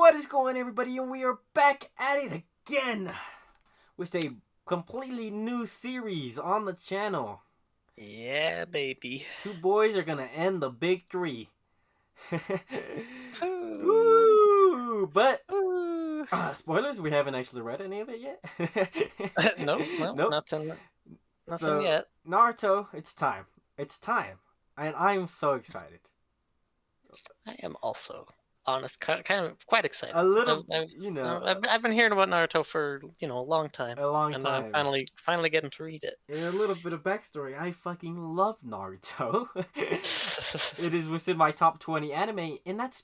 What is going on, everybody? And we are back at it again with a completely new series on the channel. Yeah, baby. Two boys are gonna end the big three. Ooh. Woo! But Ooh. spoilers, we haven't actually read any of it yet. Nope, Nope. nothing So yet. Naruto, it's time. It's time, and I'm so excited. I am also, honest, kind of quite excited. A little, I've been hearing about Naruto for a long time, a long and I'm time. finally getting to read it. And a little bit of backstory, I fucking love Naruto. It is within my top 20 anime, and that's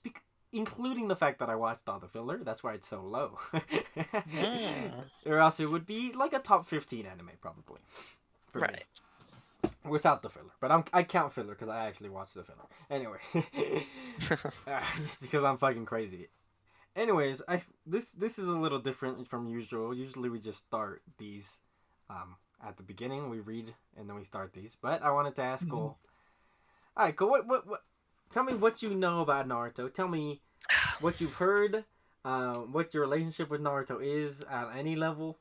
including the fact that I watched all the filler. That's why it's so low. Or else it would be like a top 15 anime, probably. Right. Me. Without the filler. But I count filler because I actually watched the filler. Anyway. Just because I'm fucking crazy. Anyways, this is a little different from usual. Usually we just start these at the beginning. We read and then we start these. But I wanted to ask Cole. Alright, Cole, what tell me what you know about Naruto. Tell me what you've heard, what your relationship with Naruto is at any level.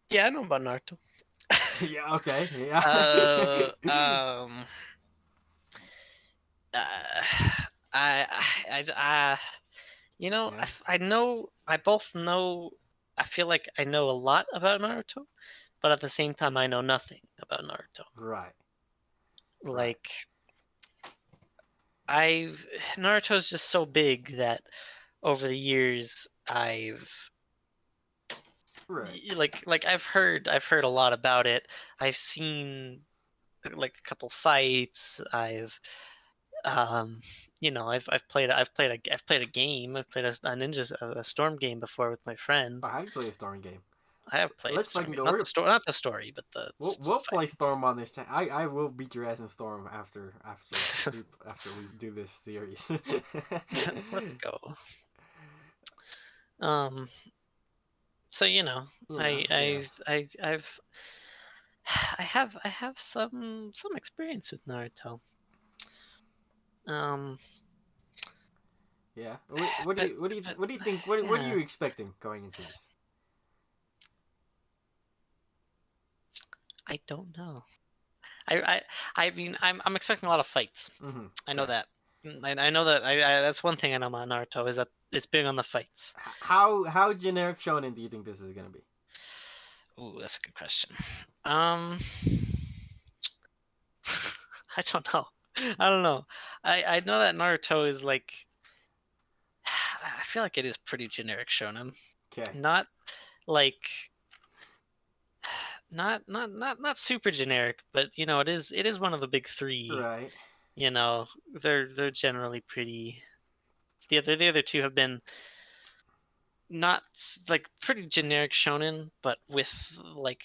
Yeah, I know about Naruto. Yeah, okay. Yeah. I Yeah. I know, I both know, I feel like I know a lot about Naruto, but at the same time, I know nothing about Naruto. Right. Like, Naruto's just so big that over the years, I've heard a lot about it. I've seen like a couple fights. I've played a game. I've played a storm game before with my friend. I play a Storm game. I have played a Let's storm fucking game, go. not the story, but the We'll play fight. Storm on this channel. I will beat your ass in Storm after we do this series. Let's go. So I Yeah. I've I have some experience with Naruto. Yeah. What do you think? What are Yeah, you expecting going into this? I don't know. I mean, I'm expecting a lot of fights. Mm-hmm. I know Okay. that. I know that. That's one thing I know about Naruto, is that it's big on the fights. How generic shonen do you think this is gonna be? Ooh, that's a good question. Um, I don't know. I don't know. I know that Naruto is like, I feel like it is pretty generic shonen. Okay. Not like, not super generic, but it is one of the big three. Right. They're generally pretty. The other two have been not like pretty generic shonen, but with like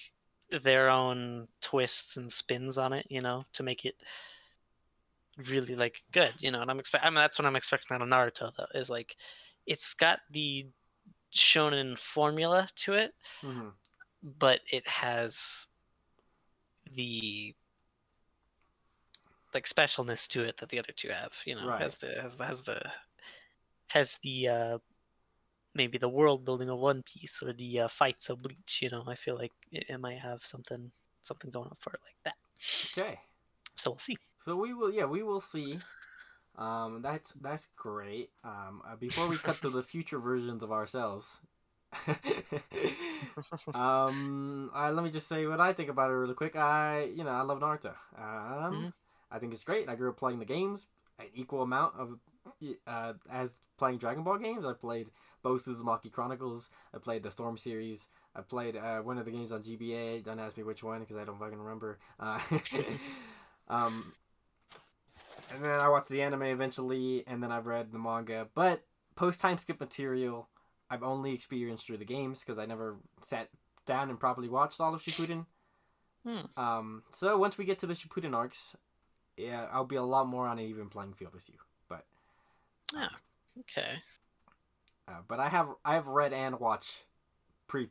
their own twists and spins on it, to make it really like good, and that's what I'm expecting out of Naruto, though, is like it's got the shonen formula to it, Mm-hmm. but it has the like specialness to it that the other two have. Right. Has the maybe the world building of One Piece, or the fights of Bleach. I feel like it might have something going on for it like that. Okay. So we'll see. So we will see. That's great. Before we cut to the future versions of ourselves, let me just say what I think about it really quick. I love Naruto. Mm-hmm. I think it's great. I grew up playing the games an equal amount of as playing Dragon Ball games. I played both Uzumaki Chronicles. I played the Storm series. I played one of the games on GBA. Don't ask me which one because I don't fucking remember. Um, and then I watched the anime eventually, and then I've read the manga. But post time skip material, I've only experienced through the games because I never sat down and properly watched all of Shippuden. So once we get to the Shippuden arcs, yeah, I'll be a lot more on an even playing field with you. But okay. But I have read and watched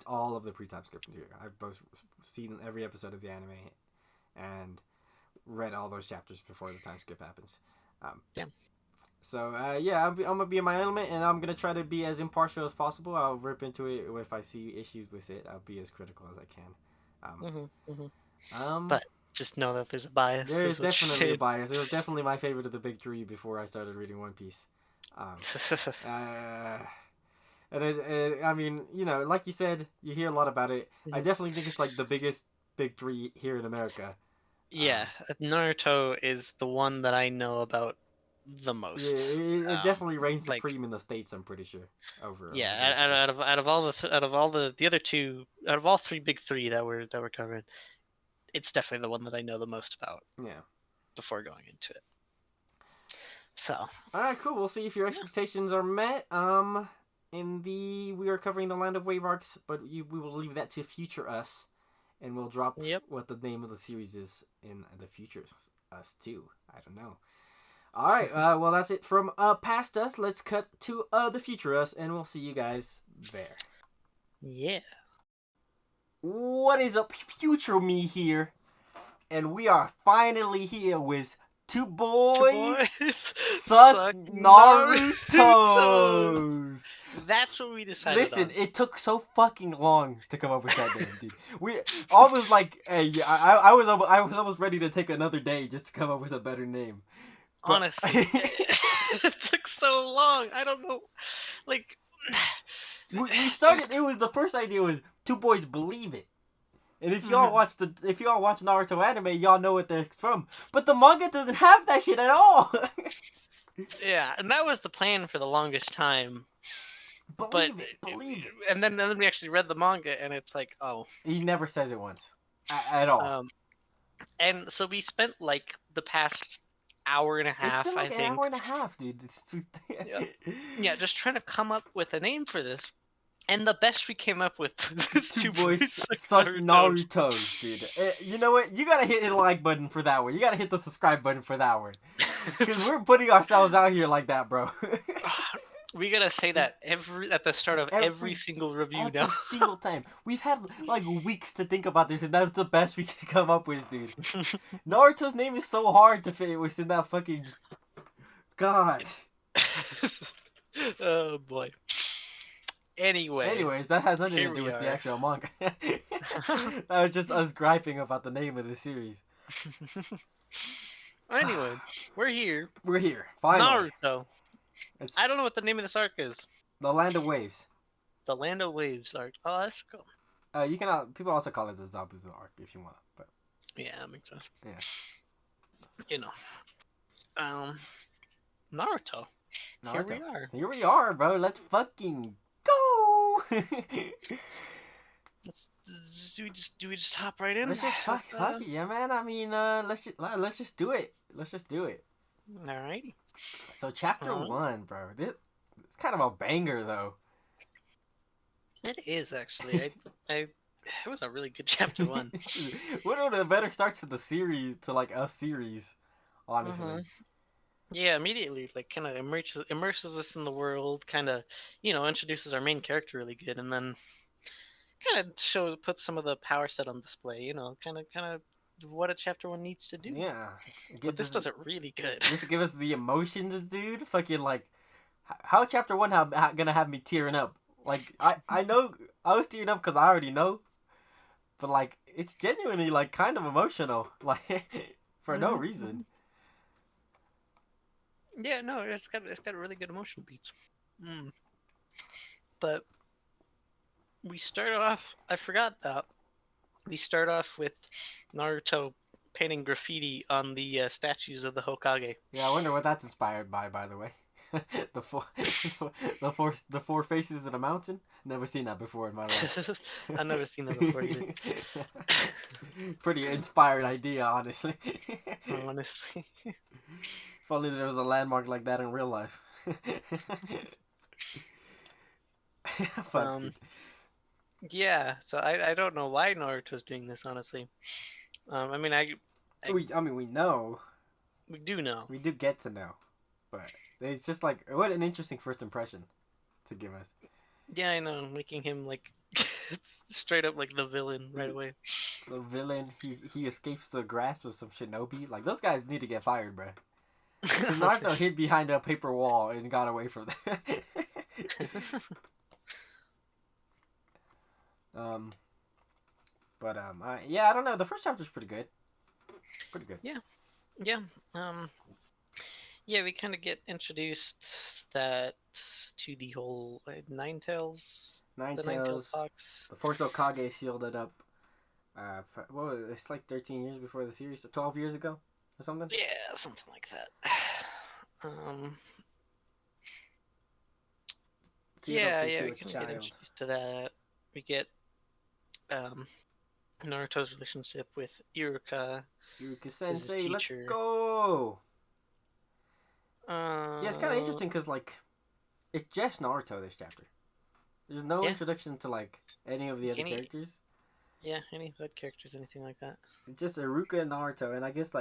all of the pre-time skip material. I've both seen every episode of the anime, and read all those chapters before the time skip happens. Damn. So yeah, I'm gonna be in my element, and I'm gonna try to be as impartial as possible. I'll rip into it if I see issues with it. I'll be as critical as I can. But just know that there's a bias. There is Is what you're definitely a saying. bias. It was definitely my favorite of the big three before I started reading One Piece. I mean, you know, like you said, you hear a lot about it. I definitely think it's like the biggest big three here in America. Yeah, Naruto is the one that I know about the Yeah, most. it definitely reigns like, supreme in the States. I'm pretty sure. Over yeah, majority of the out of all the other two, out of all three big three that we're covering, it's definitely the one that I know the most about. Yeah. Before going into it. So. All right, cool. We'll see if your expectations are met. We are covering the Land of Wave arcs, but we will leave that to future us, and we'll drop what the name of the series is in the future us too. I don't know. All right. Well, that's it from past us. Let's cut to the future us, and we'll see you guys there. Yeah. What is up, future me here? And we are finally here with two boys suck Narutoes. That's what we decided. Listen, it took so fucking long to come up with that name, dude. We almost like, hey, I was almost ready to take another day just to come up with a better name. But... honestly, it took so long. I don't know, like we started. It was the first idea was Two Boys Believe It. And if y'all watch Naruto anime, y'all know what they're from. But the manga doesn't have that shit at all. Yeah, and that was the plan for the longest time. Believe it. And then we actually read the manga, and it's like, oh. He never says it once, at all. And so we spent like the past hour and a half, it's been like I think. An hour and a half, dude. Yeah, just trying to come up with a name for this. And the best we came up with was Two Boys Suck Narutoes, dude. You know what? You gotta hit the like button for that one. You gotta hit the subscribe button for that one. Because we're putting ourselves out here like that, bro. We gotta say that at the start of every single review now. Every single time. We've had like weeks to think about this, and that's the best we could come up with, dude. Naruto's name is so hard to fit within that fucking... God. Oh, boy. Anyways, that has nothing to do with the actual manga. That was just us griping about the name of the series. Anyway, we're here. We're here. Finally. Naruto. I don't know what the name of this arc is. The Land of Waves. The Land of Waves arc. Oh, that's cool. You can. People also call it the Zabuza arc if you want, but. Yeah, that makes sense. Yeah. You know. Naruto. Here we are, bro. Let's fucking go. Do we just hop right in? Let's just fuck it, yeah, man. I mean, let's just do it. Let's just do it. Alrighty. So chapter 1, bro. It's kind of a banger, though. It is actually. It was a really good chapter 1. One of the better starts to the series, to like a series, honestly. Yeah, immediately, like, kind of immerses us in the world, kind of, introduces our main character really good, and then kind of puts some of the power set on display, kind of what a chapter 1 needs to do. Yeah. But this does it really good. This give us the emotions, dude. Fucking, like, how chapter 1 gonna have me tearing up? Like, I know, I was tearing up because I already know, but, like, it's genuinely, like, kind of emotional, like, for no reason. Yeah, no, it's got really good emotional beats. But we start off. I forgot that we start off with Naruto painting graffiti on the statues of the Hokage. Yeah, I wonder what that's inspired by the way. the four faces of the mountain. Never seen that before in my life. I've never seen that before either. Pretty inspired idea, honestly. Honestly. If only there was a landmark like that in real life. Yeah, so I don't know why Naruto's doing this, honestly. I mean, we know. We do know. We do get to know. But it's just like, what an interesting first impression to give us. Yeah, I know, making him, like, It's straight up like the villain right away. The villain, he escapes the grasp of some shinobi. Like, those guys need to get fired, bro. Because Naruto hid behind a paper wall and got away from them. um, yeah, I don't know. The first chapter's pretty good. Pretty good. Yeah, yeah. Yeah, we kind of get introduced that to the whole Nine Tails, Nine the Nine Tailed Tails. Fox. The first Hokage sealed it up. What was it? It's like 13 years before the series, 12 years ago, or something. Yeah, something like that. Yeah, we kind of get introduced to that. We get Naruto's relationship with Iruka. Iruka Sensei, let's go. Yeah, it's kind of interesting because like it's just Naruto this chapter. There's no introduction to like any of the other characters. Yeah, any other characters, anything like that. It's just Iruka and Naruto, and I guess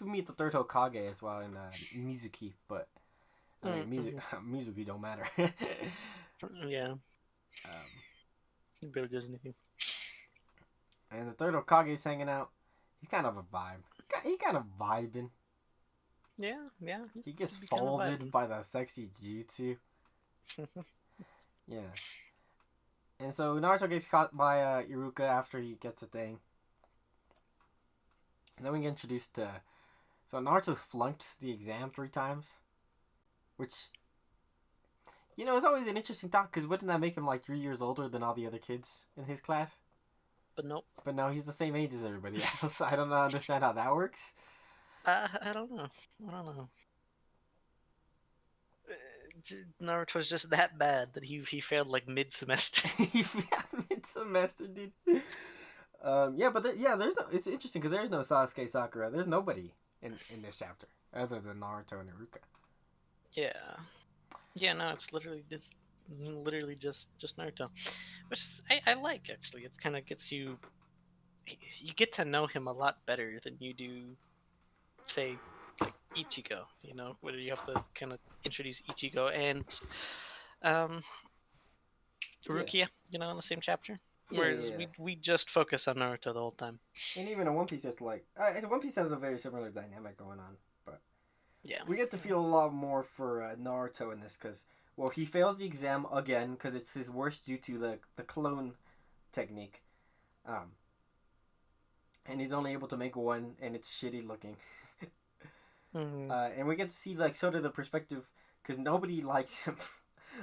we meet the third Hokage as well in Mizuki, but I mean Mizuki don't matter. Yeah. He barely does anything. And the third Hokage's hanging out. He's kind of a vibe. He kind of vibing. Yeah. He gets folded by the sexy jutsu. Yeah. And so Naruto gets caught by Iruka after he gets a thing. And then we get introduced to... So Naruto flunked the exam 3 times. Which... You know, it's always an interesting thought, because wouldn't that make him like 3 years older than all the other kids in his class? But nope. But no, he's the same age as everybody else. I don't understand how that works. I don't know. Naruto's just that bad that he failed like mid-semester. He failed mid-semester, dude. Yeah, but there's no. It's interesting because there's no Sasuke, Sakura. There's nobody in this chapter other than Naruto and Iruka. Yeah, no, it's literally just Naruto, which I like actually. It kind of gets you get to know him a lot better than you do, say, Ichigo. You know, where you have to kind of introduce Ichigo and Rukia, you know, in the same chapter. Whereas we just focus on Naruto the whole time. And even in One Piece, it's like One Piece has a very similar dynamic going on, but we get to feel a lot more for Naruto in this because he fails the exam again because it's his worst due to the clone technique, and he's only able to make one, and it's shitty looking. Mm-hmm. And we get to see like sort of the perspective because nobody likes him,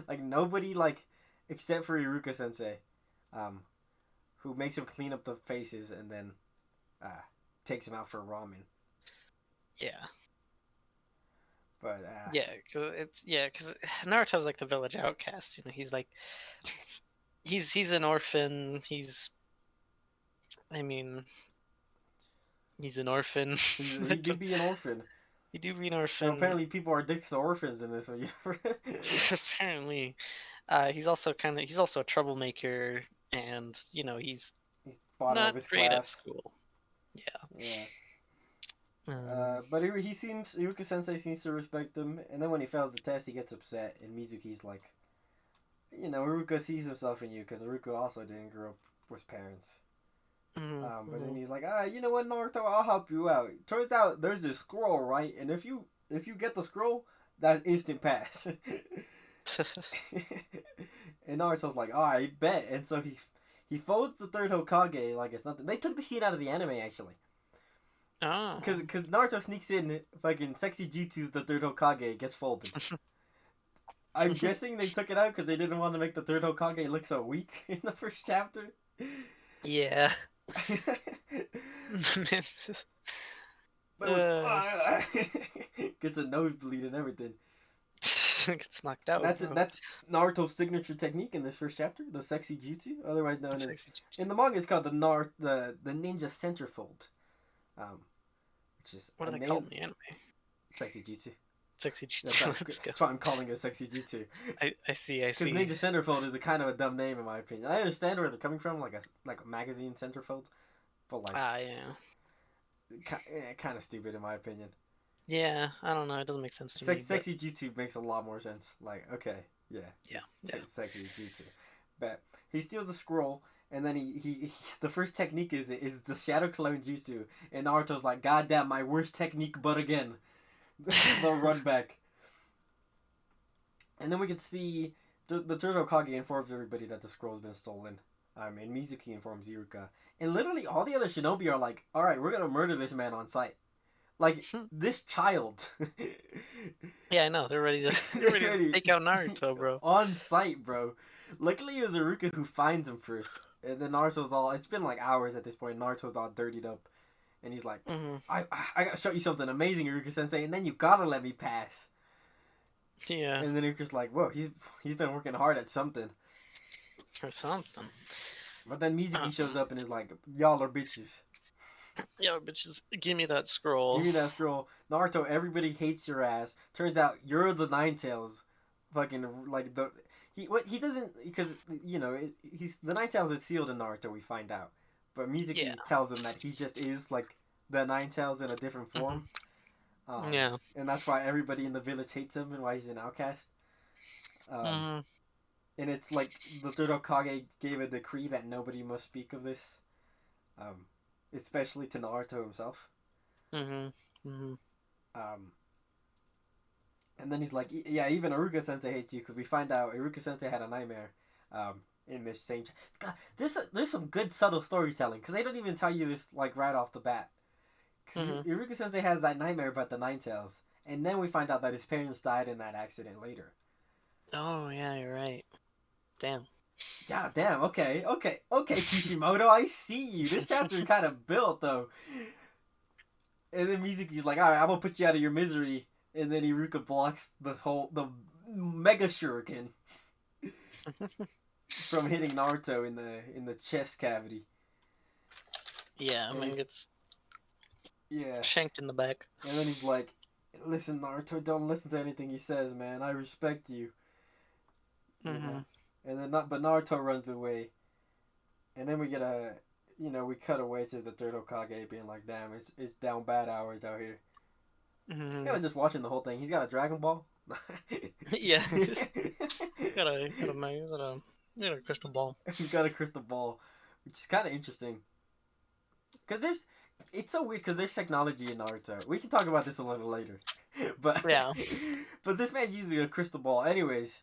like nobody except for Iruka Sensei, who makes him clean up the faces and then takes him out for ramen. Yeah. But because Naruto's like the village outcast. You know, he's like he's an orphan. He's an orphan. He do be an orphan. He do be an orphan. So apparently, people are dicks to orphans in this universe. Apparently, he's also a troublemaker, and you know he's not great at school. Yeah. But Iruka Sensei seems to respect him, and then when he fails the test, he gets upset, and Mizuki's like, you know, Iruka sees himself in you, because Iruka also didn't grow up with parents. But then he's like, you know what, Naruto, I'll help you out. Turns out there's this scroll, right? And if you get the scroll, that's instant pass. And Naruto's like, I bet. And so he folds the third Hokage like it's nothing. They took the scene out of the anime, actually. Oh. Because Naruto sneaks in, fucking sexy jutsus the third Hokage, gets folded. I'm guessing they took it out because they didn't want to make the third Hokage look so weak in the first chapter. Yeah. Gets a nosebleed and everything. Gets knocked out. That's Naruto's signature technique in this first chapter, the sexy jutsu, otherwise known as in the manga it's called the ninja centerfold. Which is what are they called in the anime? Sexy jutsu. Sexy jutsu. That's why I'm calling it sexy jutsu. I see. Because ninja centerfold is a kind of a dumb name in my opinion. I understand where they're coming from, like a magazine centerfold, but like kind of stupid in my opinion. Yeah, I don't know. It doesn't make sense to me. Sexy jutsu makes a lot more sense. Like, okay, yeah. Sexy jutsu. But he steals the scroll, And then the first technique is the shadow clone jutsu, and Naruto's like, God damn, my worst technique, but again, the run back. And then we can see the Turtle Kage informs everybody that the scroll's been stolen. And Mizuki informs Iruka, and literally all the other shinobi are like, all right, we're gonna murder this man on sight. Like this child. Yeah, I know. They're ready to take out Naruto, bro. On sight, bro. Luckily, it was Iruka who finds him first. And then Naruto's all... It's been like hours at this point. Naruto's all dirtied up. And he's like, I gotta show you something amazing, Iruka-sensei, and then you gotta let me pass. Yeah. And then Iruka's like, whoa, he's been working hard at something. Or something. But then Mizuki shows up and is like, y'all are bitches. Yo, bitches, give me that scroll. Give me that scroll. Naruto, everybody hates your ass. Turns out you're the Nine Tails. Fucking, like, he doesn't, because, you know, he's the Nine Tails is sealed in Naruto, we find out. But Mizuki tells him that he just is, like, the Nine Tails in a different form. Yeah. And that's why everybody in the village hates him and why he's an outcast. And it's like, the Turtle Kage gave a decree that nobody must speak of this. Especially to Naruto himself. And then he's like, yeah, even Iruka Sensei hates you, because we find out Iruka Sensei had a nightmare in this same... God, there's some good subtle storytelling, because they don't even tell you this like right off the bat. Because Iruka Sensei has that nightmare about the Nine Tails, and then we find out that his parents died in that accident later. Oh, yeah, you're right. Damn. Yeah, damn, okay, Kishimoto, I see you. This chapter kind of built, though. And then Mizuki's like, alright, I'm gonna put you out of your misery. And then Iruka blocks the Mega Shuriken from hitting Naruto in the chest cavity. Yeah, I mean, it's yeah, shanked in the back. And then he's like, listen, Naruto, don't listen to anything he says, man. I respect you. You know? And then but Naruto runs away. And then we get we cut away to the Turtle Kage being like, damn, it's down bad hours out here. He's kind of just watching the whole thing. He's got a Dragon Ball. Yeah. got a crystal ball. He's got a crystal ball, which is kind of interesting. Because it's so weird because there's technology in Naruto. We can talk about this a little later. But yeah. But this man's using a crystal ball. Anyways.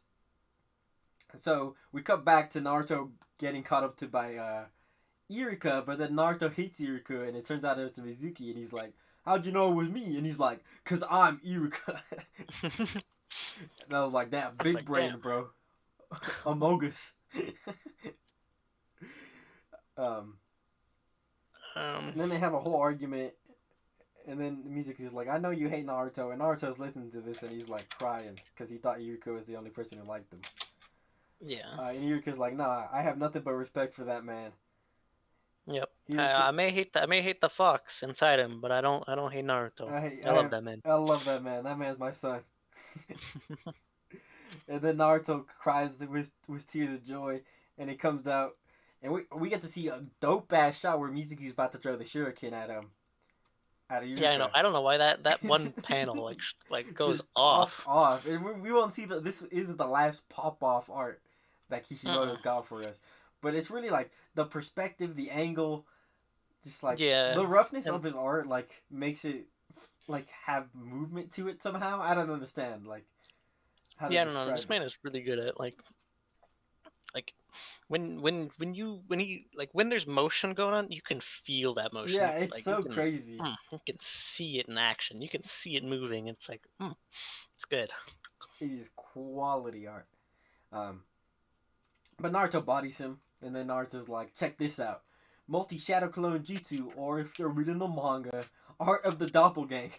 So we cut back to Naruto getting caught up to by Iruka, but then Naruto hates Iruka, and it turns out it was Mizuki, and he's like, how'd you know it was me? And he's like, 'cause I'm Iruka. And I was like, that big like, brain, damn. Bro. Among Us. And then they have a whole argument, and then Mizuki's like, I know you hate Naruto, and Naruto's listening to this, and he's like crying, because he thought Iruka was the only person who liked him. Yeah. And Iruka's like, nah, I have nothing but respect for that man. Yep. I may hate the fox inside him, but I don't hate Naruto. I love that man. I love that man. That man's my son. And then Naruto cries with tears of joy, and he comes out, and we get to see a dope ass shot where Mizuki's about to throw the shuriken at him. Yeah, I know. I don't know why that one panel like goes off. And we won't see that this isn't the last pop off art that Kishimoto's got for us, but it's really like the perspective, the angle, just like the roughness of his art like makes it like have movement to it somehow. I don't understand like how to I don't know. This man is really good at like when there's motion going on, you can feel that motion. Yeah, it's so crazy. You can see it in action. You can see it moving. It's like, it's good. It is quality art. But Naruto bodies him, and then Naruto's like, check this out. Multi-Shadow Clone Jutsu, or if you're reading the manga, Art of the Doppelganger.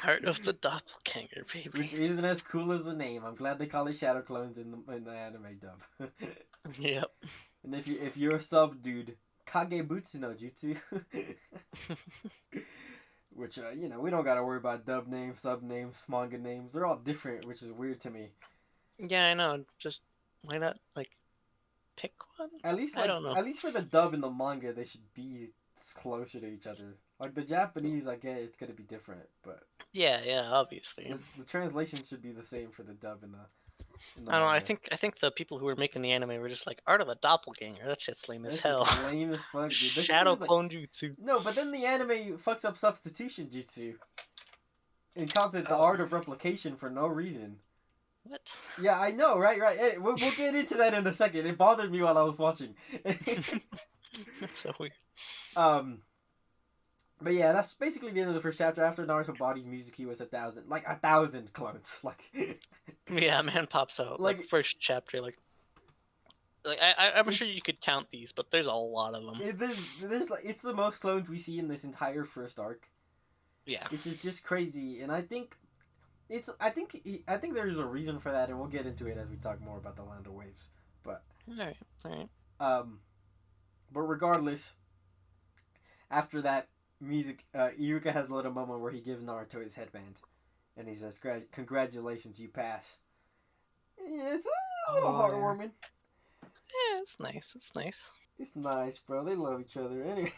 Art of the Doppelganger, baby. Which isn't as cool as the name. I'm glad they call it Shadow Clones in the anime dub. Yep. And if you're a sub dude, Kagebutsu no Jutsu. Which, we don't gotta worry about dub names, sub names, manga names. They're all different, which is weird to me. Yeah, I know. Just, why not, pick one? At least, I don't know. At least for the dub and the manga, they should be closer to each other. Like, the Japanese, I get it's gonna be different, but... Yeah, obviously. The translation should be the same for the dub and in the I don't know. manga. I think the people who were making the anime were just like, art of a doppelganger. That shit's lame as That's just hell. lame as fuck, dude. The thing Shadow is, like, clone jutsu. no, but then the anime fucks up substitution jutsu and calls it the Oh, art of replication for no reason. what? Yeah, I know, right? Hey, we'll get into that in a second. It bothered me while I was watching. That's so weird. But yeah, that's basically the end of the first chapter. After Naruto bodies Mizuki was 1,000 clones. Yeah, man pops out Like- like first chapter. Like I'm sure you could count these, but there's a lot of them. there's like it's the most clones we see in this entire first arc, Yeah. which is just crazy. And I think I think there's a reason for that, and we'll get into it as we talk more about the Land of Waves. But All right. but regardless, after that, Iruka has a little moment where he gives Naruto his headband, and he says, "Congratulations, you pass." Yeah, it's a little heartwarming. Yeah, it's nice. It's nice. It's nice, bro. They love each other. Anyway.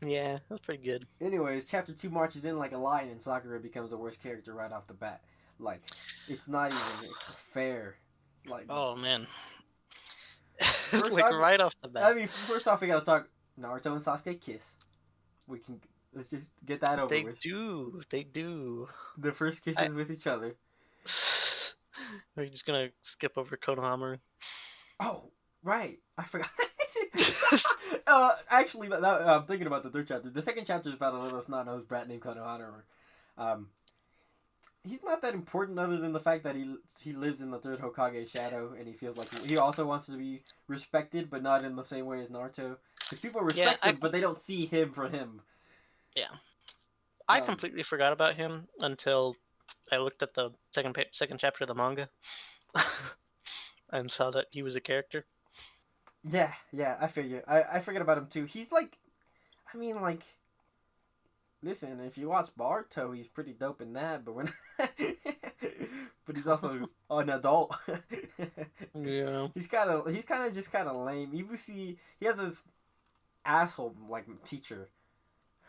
Yeah, that's pretty good. Anyways, chapter 2 marches in like a lion, and Sakura becomes the worst character right off the bat. Like, it's not even fair. Like, Oh man. First, Like right off the bat. I mean, first off, we gotta talk. Naruto and Sasuke kiss. Let's just get that over They with. do. They do. The first kisses with each other. Are you just gonna skip over Konohamaru? Oh, right. I forgot. Actually, I'm thinking about the third chapter. The second chapter is about a little snot-nosed brat named Konohamaru. He's not that important other than the fact that he lives in the third Hokage's shadow, and he feels like he also wants to be respected, but not in the same way as Naruto. Because people respect him, but they don't see him for him. Yeah. I completely forgot about him until I looked at the second chapter of the manga and saw that he was a character. Yeah, I figure. I forget about him too. He's like, I mean, like, listen, if you watch Boruto, he's pretty dope in that, but when, but he's also an adult. Yeah. He's kind of just kind of lame. Ibushi, he has this asshole like teacher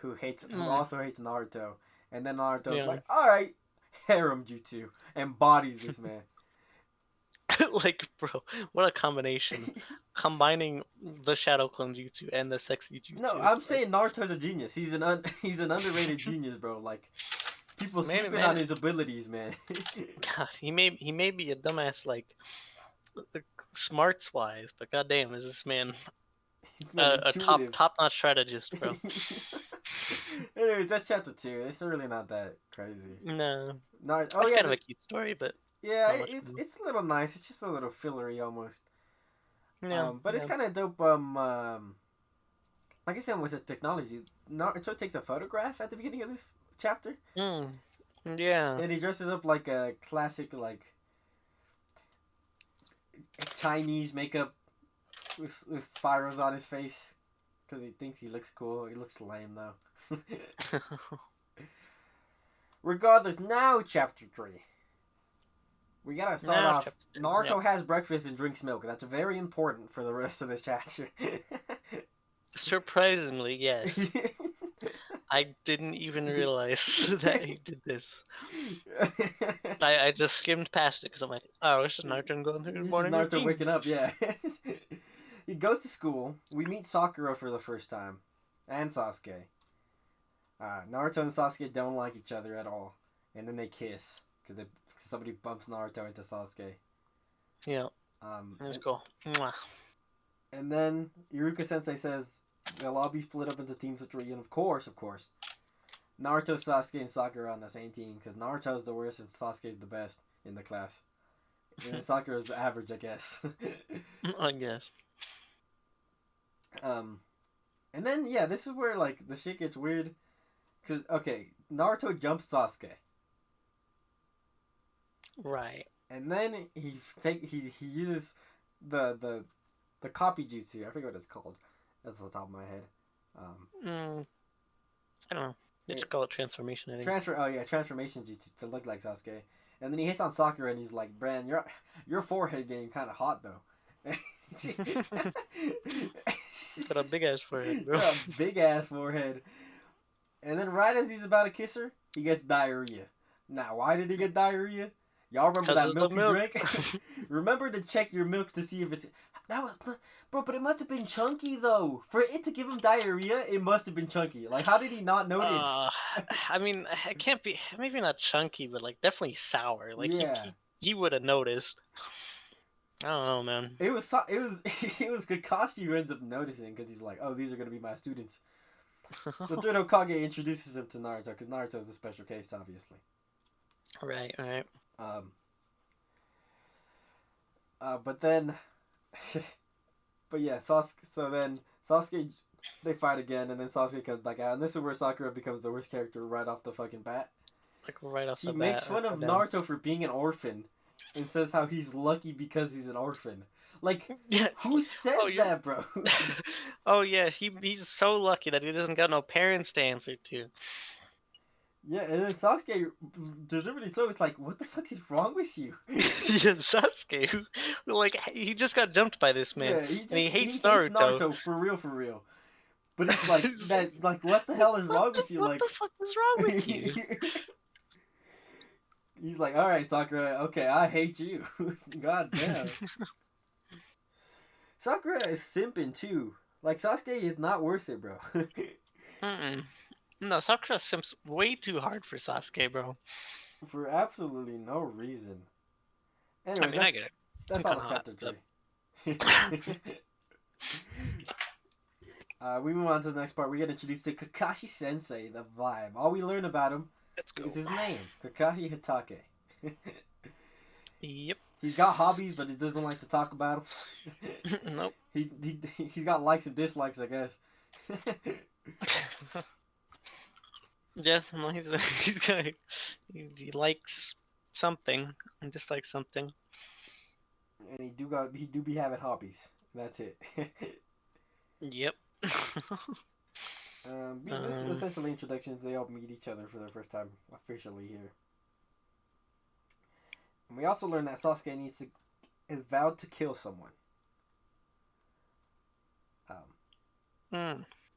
who also hates Naruto, and then Naruto's like, all right, harem jutsu, and bodies this man. Like, bro, what a combination. Combining the shadow clone jutsu and the sexy jutsu. No, I'm saying Naruto's a genius. He's an underrated genius, bro. Like, people sleeping on his abilities, man. God, he may be a dumbass, like, smarts wise, but goddamn, is this man a top notch strategist, bro? Anyways, that's chapter 2. It's really not that crazy. No. It's kind of a cute story, but yeah, it's a little nice. It's just a little fillery almost. Yeah. But it's kind of dope. Like I said, with the technology, Naruto takes a photograph at the beginning of this chapter. Yeah. And he dresses up like a classic, like, Chinese makeup with spirals on his face because he thinks he looks cool. He looks lame though. Regardless, now chapter 3. We gotta start off. Naruto has breakfast and drinks milk. That's very important for the rest of this chapter. Surprisingly, yes. I didn't even realize that he did this. I just skimmed past it because I'm like, oh, this is Naruto going through his morning routine. Naruto waking up, yeah. He goes to school. We meet Sakura for the first time. And Sasuke. Naruto and Sasuke don't like each other at all. And then they kiss. Because somebody bumps Naruto into Sasuke. Yeah. Let's go. Mwah. And then Iruka Sensei says they'll all be split up into teams of 3. And of course, Naruto, Sasuke, and Sakura are on the same team. Because Naruto's the worst and Sasuke's the best in the class. And Sakura's the average, I guess. I guess. And then, yeah, this is where, like, the shit gets weird. Because, okay, Naruto jumps Sasuke. Right. And then he uses the copy jutsu. I forget what it's called. That's on the top of my head. I don't know. They just call it transformation, I think. Transformation jutsu to look like Sasuke. And then he hits on Sakura and he's like, Bran, your forehead getting kind of hot, though. Got a big ass forehead, bro. A big ass forehead. And then right as he's about to kiss her, he gets diarrhea. Now, why did he get diarrhea? Y'all remember Because that of the milk you milk. drank? Remember to check your milk to see if it's... That was... Bro, but it must have been chunky, though. For it to give him diarrhea, it must have been chunky. Like, how did he not notice? I mean, it can't be, maybe not chunky, but like definitely sour. Like Yeah. he would have noticed. I don't know, man. It was it was Kakashi who ends up noticing because he's like, oh, these are gonna be my students. The third Hokage introduces him to Naruto because Naruto is a special case, obviously. Right, right. But then, but yeah, So then Sasuke, they fight again, and then Sasuke comes back out, and this is where Sakura becomes the worst character right off the fucking bat. Like right off She the bat. makes fun of Naruto for being an orphan, and says how he's lucky because he's an orphan. Like, yeah, who like, says that, bro? Oh yeah, he's so lucky that he doesn't got no parents to answer to. Yeah, and then Sasuke, deservedly so, is like, what the fuck is wrong with you? Yeah, Sasuke, who like he just got dumped by this man, Yeah, and he hates Naruto. Naruto. For real. But it's like that. Like, what the hell is wrong with you? What Like, the fuck is wrong with you? He's like, all right, Sakura. Okay, I hate you. God damn. Sakura is simping too. Like, Sasuke is not worth it, bro. Mm-mm. No, Sakura simps way too hard for Sasuke, bro. For absolutely no reason. I Anyways, mean, I get it. that's I'm all of kinda chapter 3. We move on to the next part. We get introduced to Kakashi Sensei, the vibe. All we learn about him Let's go. is his name, Kakashi Hatake. Yep. He's got hobbies, but he doesn't like to talk about them. Nope. He's got likes and dislikes, I guess. Yeah, no, he likes something and dislikes something. And he do be having hobbies. That's it. Yep. This is essentially introductions. They all meet each other for the first time officially here. And we also learn that Sasuke is vowed to kill someone.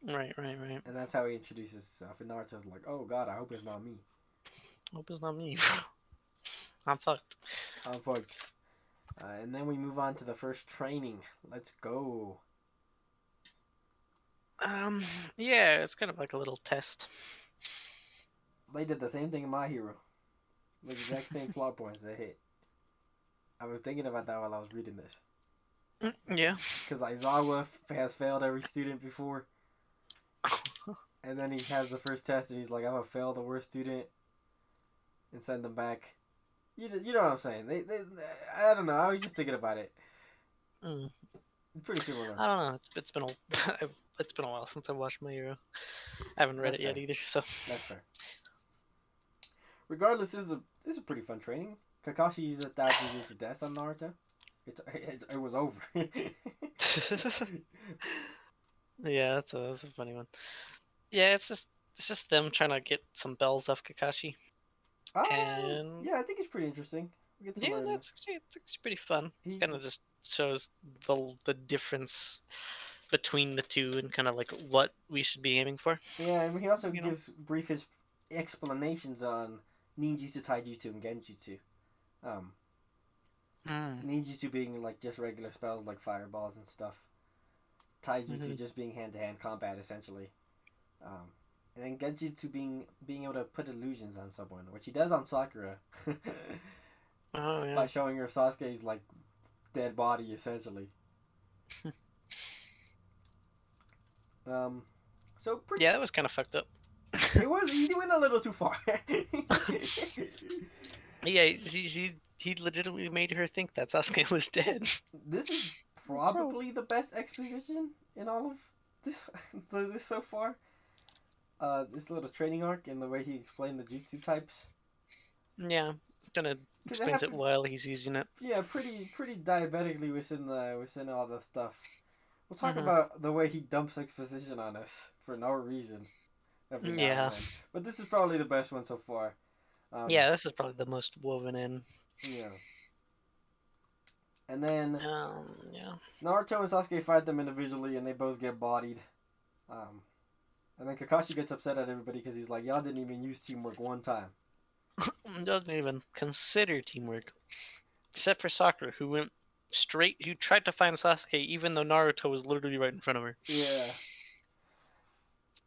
Right. And that's how he introduces himself. And Naruto's like, oh god, I hope it's not me. Hope it's not me. I'm fucked. And then we move on to the first training. Let's go. Yeah, it's kind of like a little test. They did the same thing in My Hero. The exact same plot points they hit. I was thinking about that while I was reading this. Yeah. Because Aizawa has failed every student before. And then he has the first test and he's like, I'm going to fail the worst student and send them back. You know what I'm saying? I don't know. I was just thinking about it. Pretty similar. I don't know. It's been it's been a while since I watched My Hero. I haven't read it yet either, so. That's fair. Regardless, this is a pretty fun training. Kakashi used 1,000 years to death on Naruto. It was over. Yeah, that's a funny one. Yeah, it's just them trying to get some bells off Kakashi. And yeah, I think it's pretty interesting. It's pretty fun. It kind of just shows the difference between the two and kind of like what we should be aiming for. Yeah, and he also gives brief explanations on ninjutsu, taijutsu, and genjutsu. Ninjutsu being like just regular spells like fireballs and stuff. Taijutsu just being hand-to-hand combat essentially. And then genjutsu being able to put illusions on someone, which he does on Sakura. By showing her Sasuke's like dead body essentially. Yeah, that was kind of fucked up. It was. He went a little too far. Yeah, he legitimately made her think that Sasuke was dead. This is probably the best exposition in all of this so far. This little training arc and the way he explained the jutsu types. Yeah, kind of explains it while he's using it. Yeah, pretty diabetically within all the stuff. We'll talk about the way he dumps exposition on us for no reason. Yeah. But this is probably the best one so far. Yeah, this is probably the most woven in. Yeah. And then yeah. Naruto and Sasuke fight them individually and they both get bodied. And then Kakashi gets upset at everybody because he's like, y'all didn't even use teamwork one time. doesn't even consider teamwork, except for Sakura, who tried to find Sasuke even though Naruto was literally right in front of her. Yeah.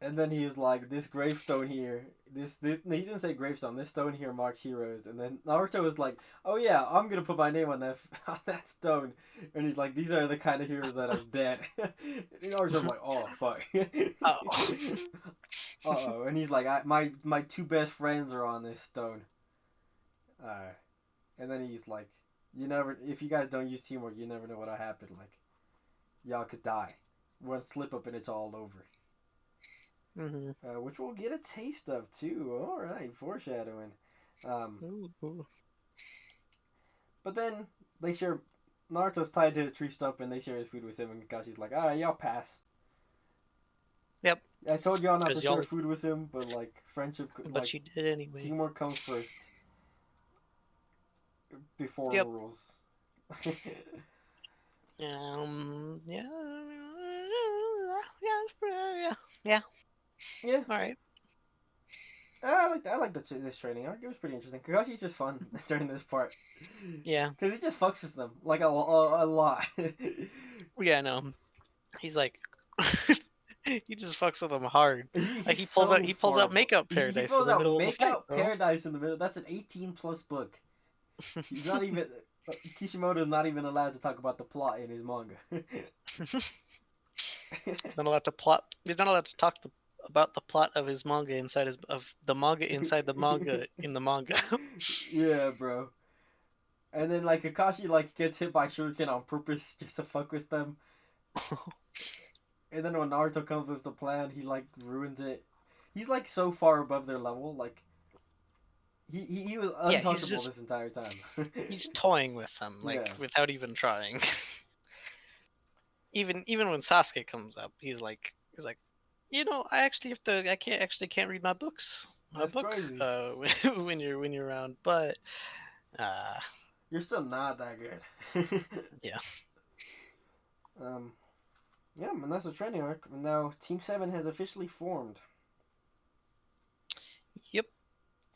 And then he's like, this gravestone here, this he didn't say gravestone, this stone here marks heroes. And then Naruto was like, oh yeah, I'm gonna put my name on that on that stone. And he's like, these are the kind of heroes that are dead. And Naruto's like, oh fuck. Oh. Uh-oh. And he's like, my two best friends are on this stone. And then he's like, if you guys don't use teamwork, you never know what'll happen. Like, y'all could die. One slip up and it's all over. Which we'll get a taste of too. All right, foreshadowing. Ooh. But then they share. Naruto's tied to a tree stump and they share his food with him. And Kakashi's like, "All right, y'all pass." Yep. I told y'all not to share food with him, but like friendship. But like, you did anyway. Teamwork comes first. Before rules. Yeah. Yeah. All right. I like this training arc. It was pretty interesting. Kakashi's just fun during this part. Yeah. Because he just fucks with them like a lot. Yeah, no. He's like, he just fucks with them hard. Like he pulls out Makeup Paradise. He pulls out Makeup Paradise in the middle. That's an 18+ book. He's not even. Kishimoto's not even allowed to talk about the plot in his manga. He's not allowed to plot. He's not allowed to talk about the plot of his manga inside the manga inside the manga in the manga. Yeah, bro. And then like Kakashi like gets hit by shuriken on purpose just to fuck with them. And then when Naruto comes with the plan, he like ruins it. He's like so far above their level, like he was untouchable this entire time. He's toying with them, like without even trying. Even when Sasuke comes up, he's like, I can't read my books. That's crazy. When you're around, but you're still not that good. Yeah. Yeah, and that's a training arc. And now Team 7 has officially formed. Yep.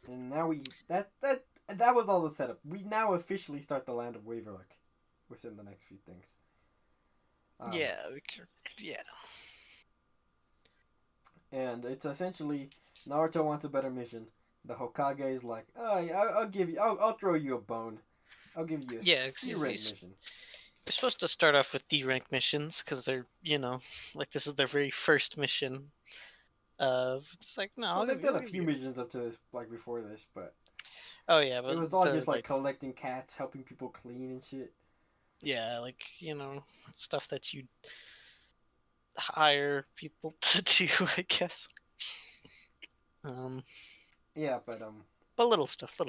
And now that was all the setup. We now officially start the Land of Wave arc within the next few things. Yeah. And it's essentially Naruto wants a better mission. The Hokage is like, I'll throw you a bone. I'll give you a C-rank mission. They're supposed to start off with D-rank missions because they're, like this is their very first mission. It's like no. Well, they've done a few missions up to this, like before this, but. Oh yeah, but it was all just like collecting cats, helping people clean and shit. Yeah, like stuff that you hire people to do, I guess. Yeah, but little stuff.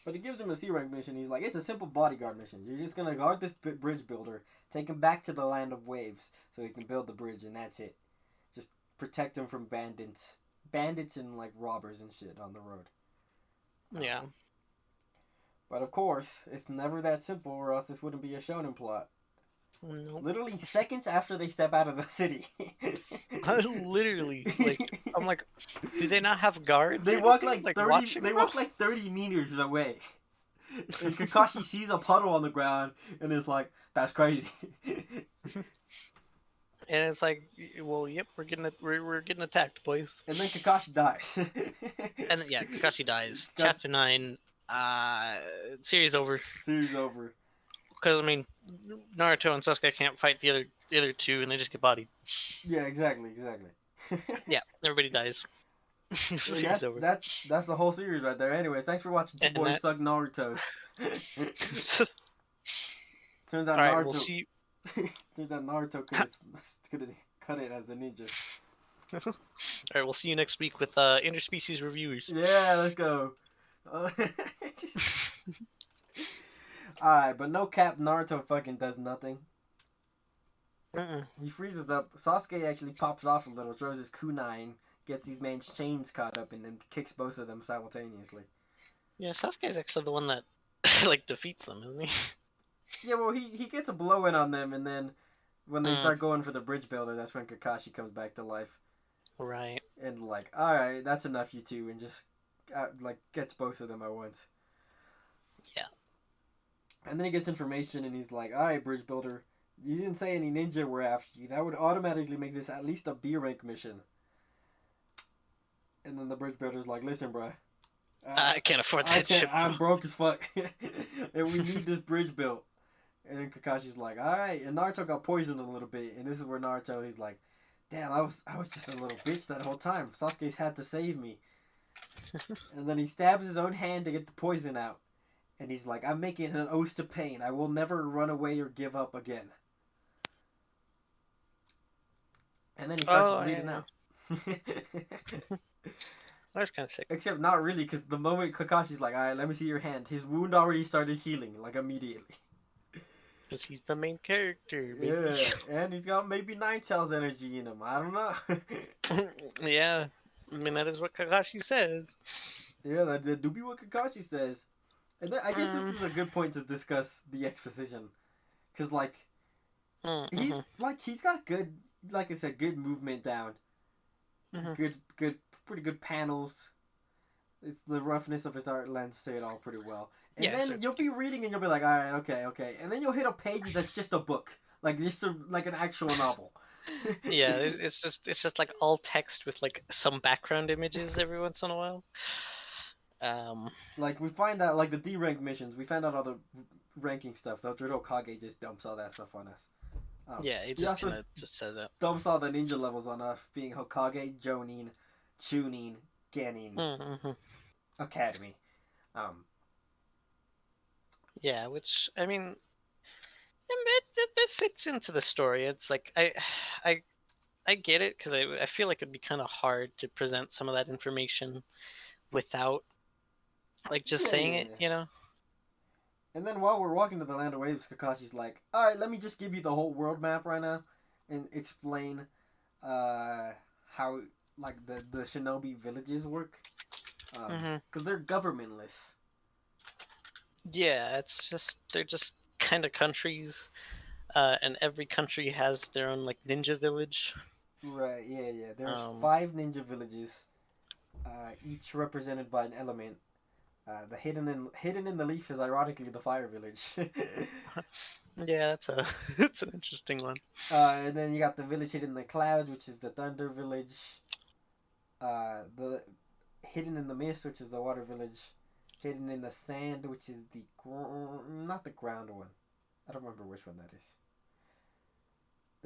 But he gives him a C-rank mission. He's like, it's a simple bodyguard mission. You're just gonna guard this bridge builder, take him back to the Land of Waves, so he can build the bridge, and that's it. Just protect him from bandits and like robbers and shit on the road. Yeah. But of course, it's never that simple, or else this wouldn't be a shonen plot. Nope. Literally seconds after they step out of the city. Literally, I'm like, do they not have guards? They walk like 30. They walk like 30 meters away. And Kakashi sees a puddle on the ground and is like, "That's crazy." And it's like, well, yep, we're getting attacked, boys. And then Kakashi dies. And then, Kakashi dies. Chapter 9. Series over. Because I mean, Naruto and Sasuke can't fight the other two, and they just get bodied. Yeah, exactly. Yeah, everybody dies. Series over. That's the whole series right there. Anyways, thanks for watching Two Boys Suck Naruto's. Turns out Naruto. Right, we'll see. Turns out Naruto could have cut it as a ninja. All right, we'll see you next week with interspecies reviewers. Yeah, let's go. Alright, but no cap, Naruto fucking does nothing. He freezes up. Sasuke actually pops off a little, throws his kunai, gets these man's chains caught up, and then kicks both of them simultaneously. Yeah, Sasuke's actually the one that defeats them, isn't he? Yeah, well, he gets a blow in on them, and then when they start going for the bridge builder, that's when Kakashi comes back to life. Right. And like, alright, that's enough, you two, and just like gets both of them at once. Yeah. And then he gets information, and he's like, "All right, bridge builder, you didn't say any ninja were after you. That would automatically make this at least a B rank mission." And then the bridge builder's like, "Listen, bruh, I can't afford I that can't. shit. I'm broke as fuck, and we need this bridge built." And then Kakashi's like, "All right." And Naruto got poisoned a little bit, and this is where Naruto he's like, "Damn, I was just a little bitch that whole time. Sasuke's had to save me." And then he stabs his own hand to get the poison out. And he's like, "I'm making an oath to pain. I will never run away or give up again." And then he starts bleeding out. That was kind of sick. Except not really, because the moment Kakashi's like, "All right, let me see your hand," his wound already started healing, like immediately. Because he's the main character, baby. Yeah, and he's got maybe 9 cells energy in him. I don't know. Yeah, I mean, that is what Kakashi says. Yeah, that do be what Kakashi says. And then I guess this is a good point to discuss the exposition, because like he's got good, like I said, good movement down, pretty good panels. It's the roughness of his art lends to it all pretty well. And Yeah, then so you'll be reading and you'll be like, "All right, okay," and then you'll hit a page that's just a book, like like an actual novel. Yeah, it's just like all text with like some background images every once in a while. Like we find out, like the D rank missions, we find out all the ranking stuff. The Kage just dumps all that stuff on us. Yeah, he just kind of just says that. Dumps all the ninja levels on us, being Hokage, Jonin, Chunin, Genin, Academy. Yeah, which I mean, it fits into the story. It's like I get it, because I feel like it'd be kind of hard to present some of that information without like just saying it, you know. And then while we're walking to the Land of Waves, Kakashi's like, "All right, let me just give you the whole world map right now, and explain how like the shinobi villages work, because they're governmentless." Yeah, they're just kind of countries, and every country has their own like ninja village. Right. Yeah. There's 5 ninja villages, each represented by an element. The hidden in the leaf is ironically the fire village. Yeah, that's an interesting one. And then you got the village hidden in the clouds, which is the thunder village. The hidden in the mist, which is the water village. Hidden in the sand, which is not the ground one. I don't remember which one that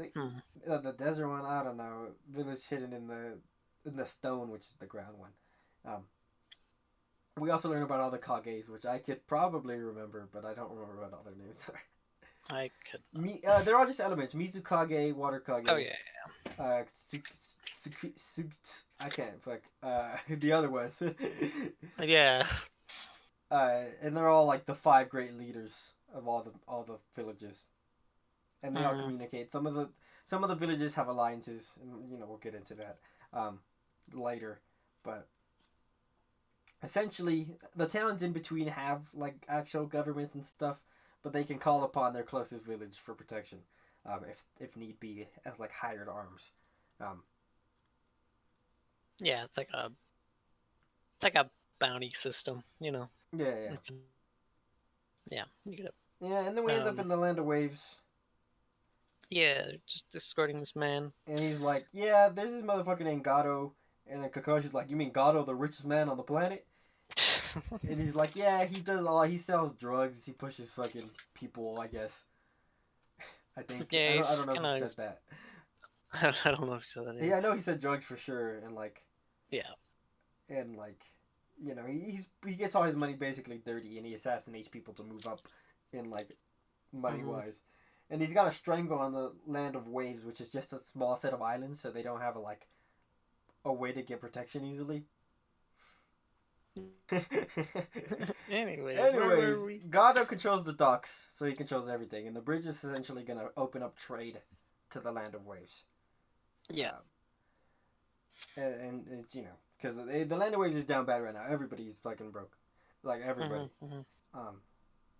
is. The desert one, I don't know. Village hidden in the stone, which is the ground one. We also learn about all the Kages, which I could probably remember, but I don't remember what all their names are. I could. They're all just elements. Mizukage, Water Kage. Oh yeah. I can't fuck. The other ones. Yeah. And they're all like the 5 great leaders of all the villages, and they all communicate. Some of the villages have alliances, and we'll get into that later, but essentially the towns in between have like actual governments and stuff, but they can call upon their closest village for protection, if need be, as like hired arms. Yeah, it's like a bounty system, Yeah. Yeah, you get it. Yeah, and then we end up in the Land of Waves. Yeah, just escorting this man. And he's like, "Yeah, there's this motherfucker named Gato." And then Kakashi's like, "You mean Gato, the richest man on the planet?" And he's like, "Yeah, he sells drugs. He pushes fucking people, I guess." I think. Yeah, I don't know if he said that. I don't know if he said that. Yeah, I know he said drugs for sure, and like. Yeah. And like, he gets all his money basically dirty, and he assassinates people to move up in like money wise. And he's got a strangle on the Land of Waves, which is just a small set of islands, so they don't have a way to get protection easily. Anyways, Gato controls the docks, so he controls everything, and the bridge is essentially gonna open up trade to the Land of Waves. Yeah. And it's because the Land of Waves is down bad right now. Everybody's fucking broke, like everybody.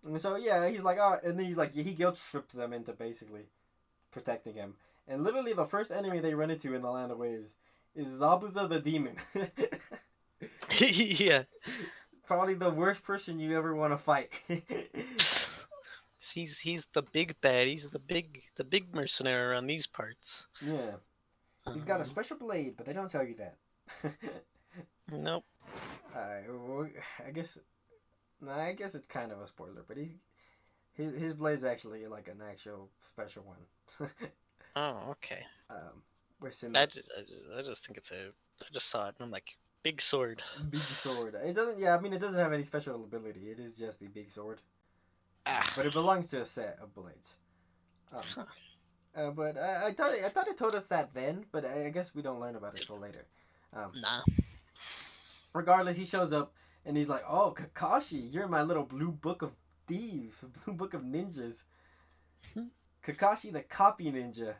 And so yeah, he's like, "Oh," and then he's like, he guilt trips them into basically protecting him. And literally, the first enemy they run into in the Land of Waves is Zabuza the demon. Yeah. Probably the worst person you ever want to fight. He's the big bad. He's the big mercenary around these parts. Yeah. He's got a Um, special blade, but they don't tell you that. nope. Well, I guess. Nah, I guess it's kind of a spoiler, but his blade's actually like an actual special one. Oh, okay. What's in I the just, I just, I just think it's a. I just saw it and I'm like, big sword. big sword? It doesn't. Yeah, I mean, it doesn't have any special ability. It is just the big sword, Ah. but it belongs to a set of blades. Um, Huh. but I thought it told us that then, but I guess we don't learn about it till later. Um, Nah. Regardless, he shows up and he's like, "Oh, Kakashi, you're my little blue book of thieves, blue book of ninjas." Kakashi, the copy ninja,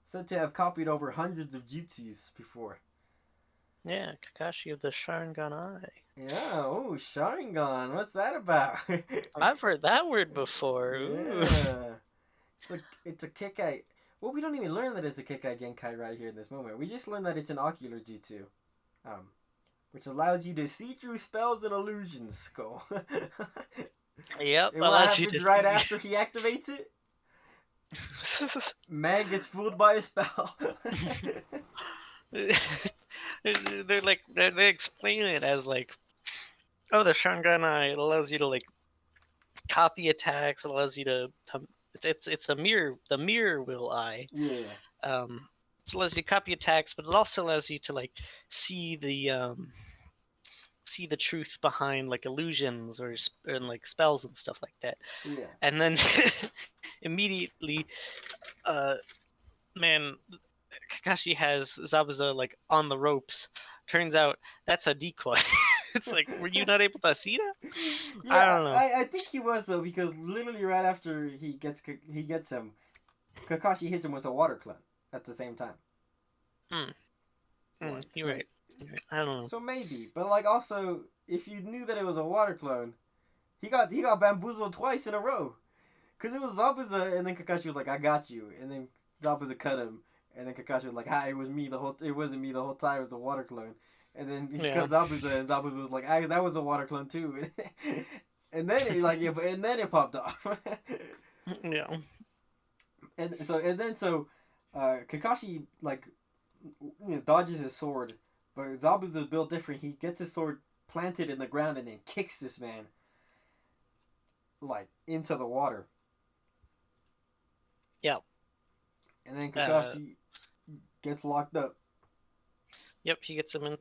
said to have copied over hundreds of jutsus before. Yeah, Kakashi of the Sharingan Eye. Yeah, oh, Sharingan, what's that about? I've heard that word before. Ooh. Yeah, it's a Kekai. Well, we don't even learn that it's a Kekai Genkai right here in this moment. We just learn that it's an ocular jutsu, um, which allows you to see through spells and illusions. Skull. Yep, And what allows you to happens right see. after he activates it? Man gets fooled by a spell. They're like they explain it as like, oh, the Sharingan Eye, it allows you to like copy attacks. It allows you to it's a mirror, the mirror will eye. Yeah. It allows you to copy attacks, but it also allows you to like see the truth behind like illusions or like spells and stuff like that. Yeah. And then immediately, uh, man, Kakashi has Zabuza like on the ropes. Turns out that's a decoy. It's like, were you not able to see that? I Yeah, don't know. I think he was though because literally right after he gets him, Kakashi hits him with a water clone at the same time. Hmm. Like You're right. I don't know. so maybe, but like also if you knew that it was a water clone, he got bamboozled twice in a row. Cause it was Zabuza and then Kakashi was like, "I got you," and then Zabuza cut him, and then Kakashi was like, "Hi, it was me the whole. It wasn't me the whole time. It was a water clone." And then he Yeah. cut Zabuza, and Zabuza was like, "That was a water clone too." And then and then it popped off. Yeah. Kakashi like dodges his sword, but Zabuza's built different. He gets his sword planted in the ground and then kicks this man like into the water. Yeah. And then Uh, Kakashi gets locked up. yep. He gets him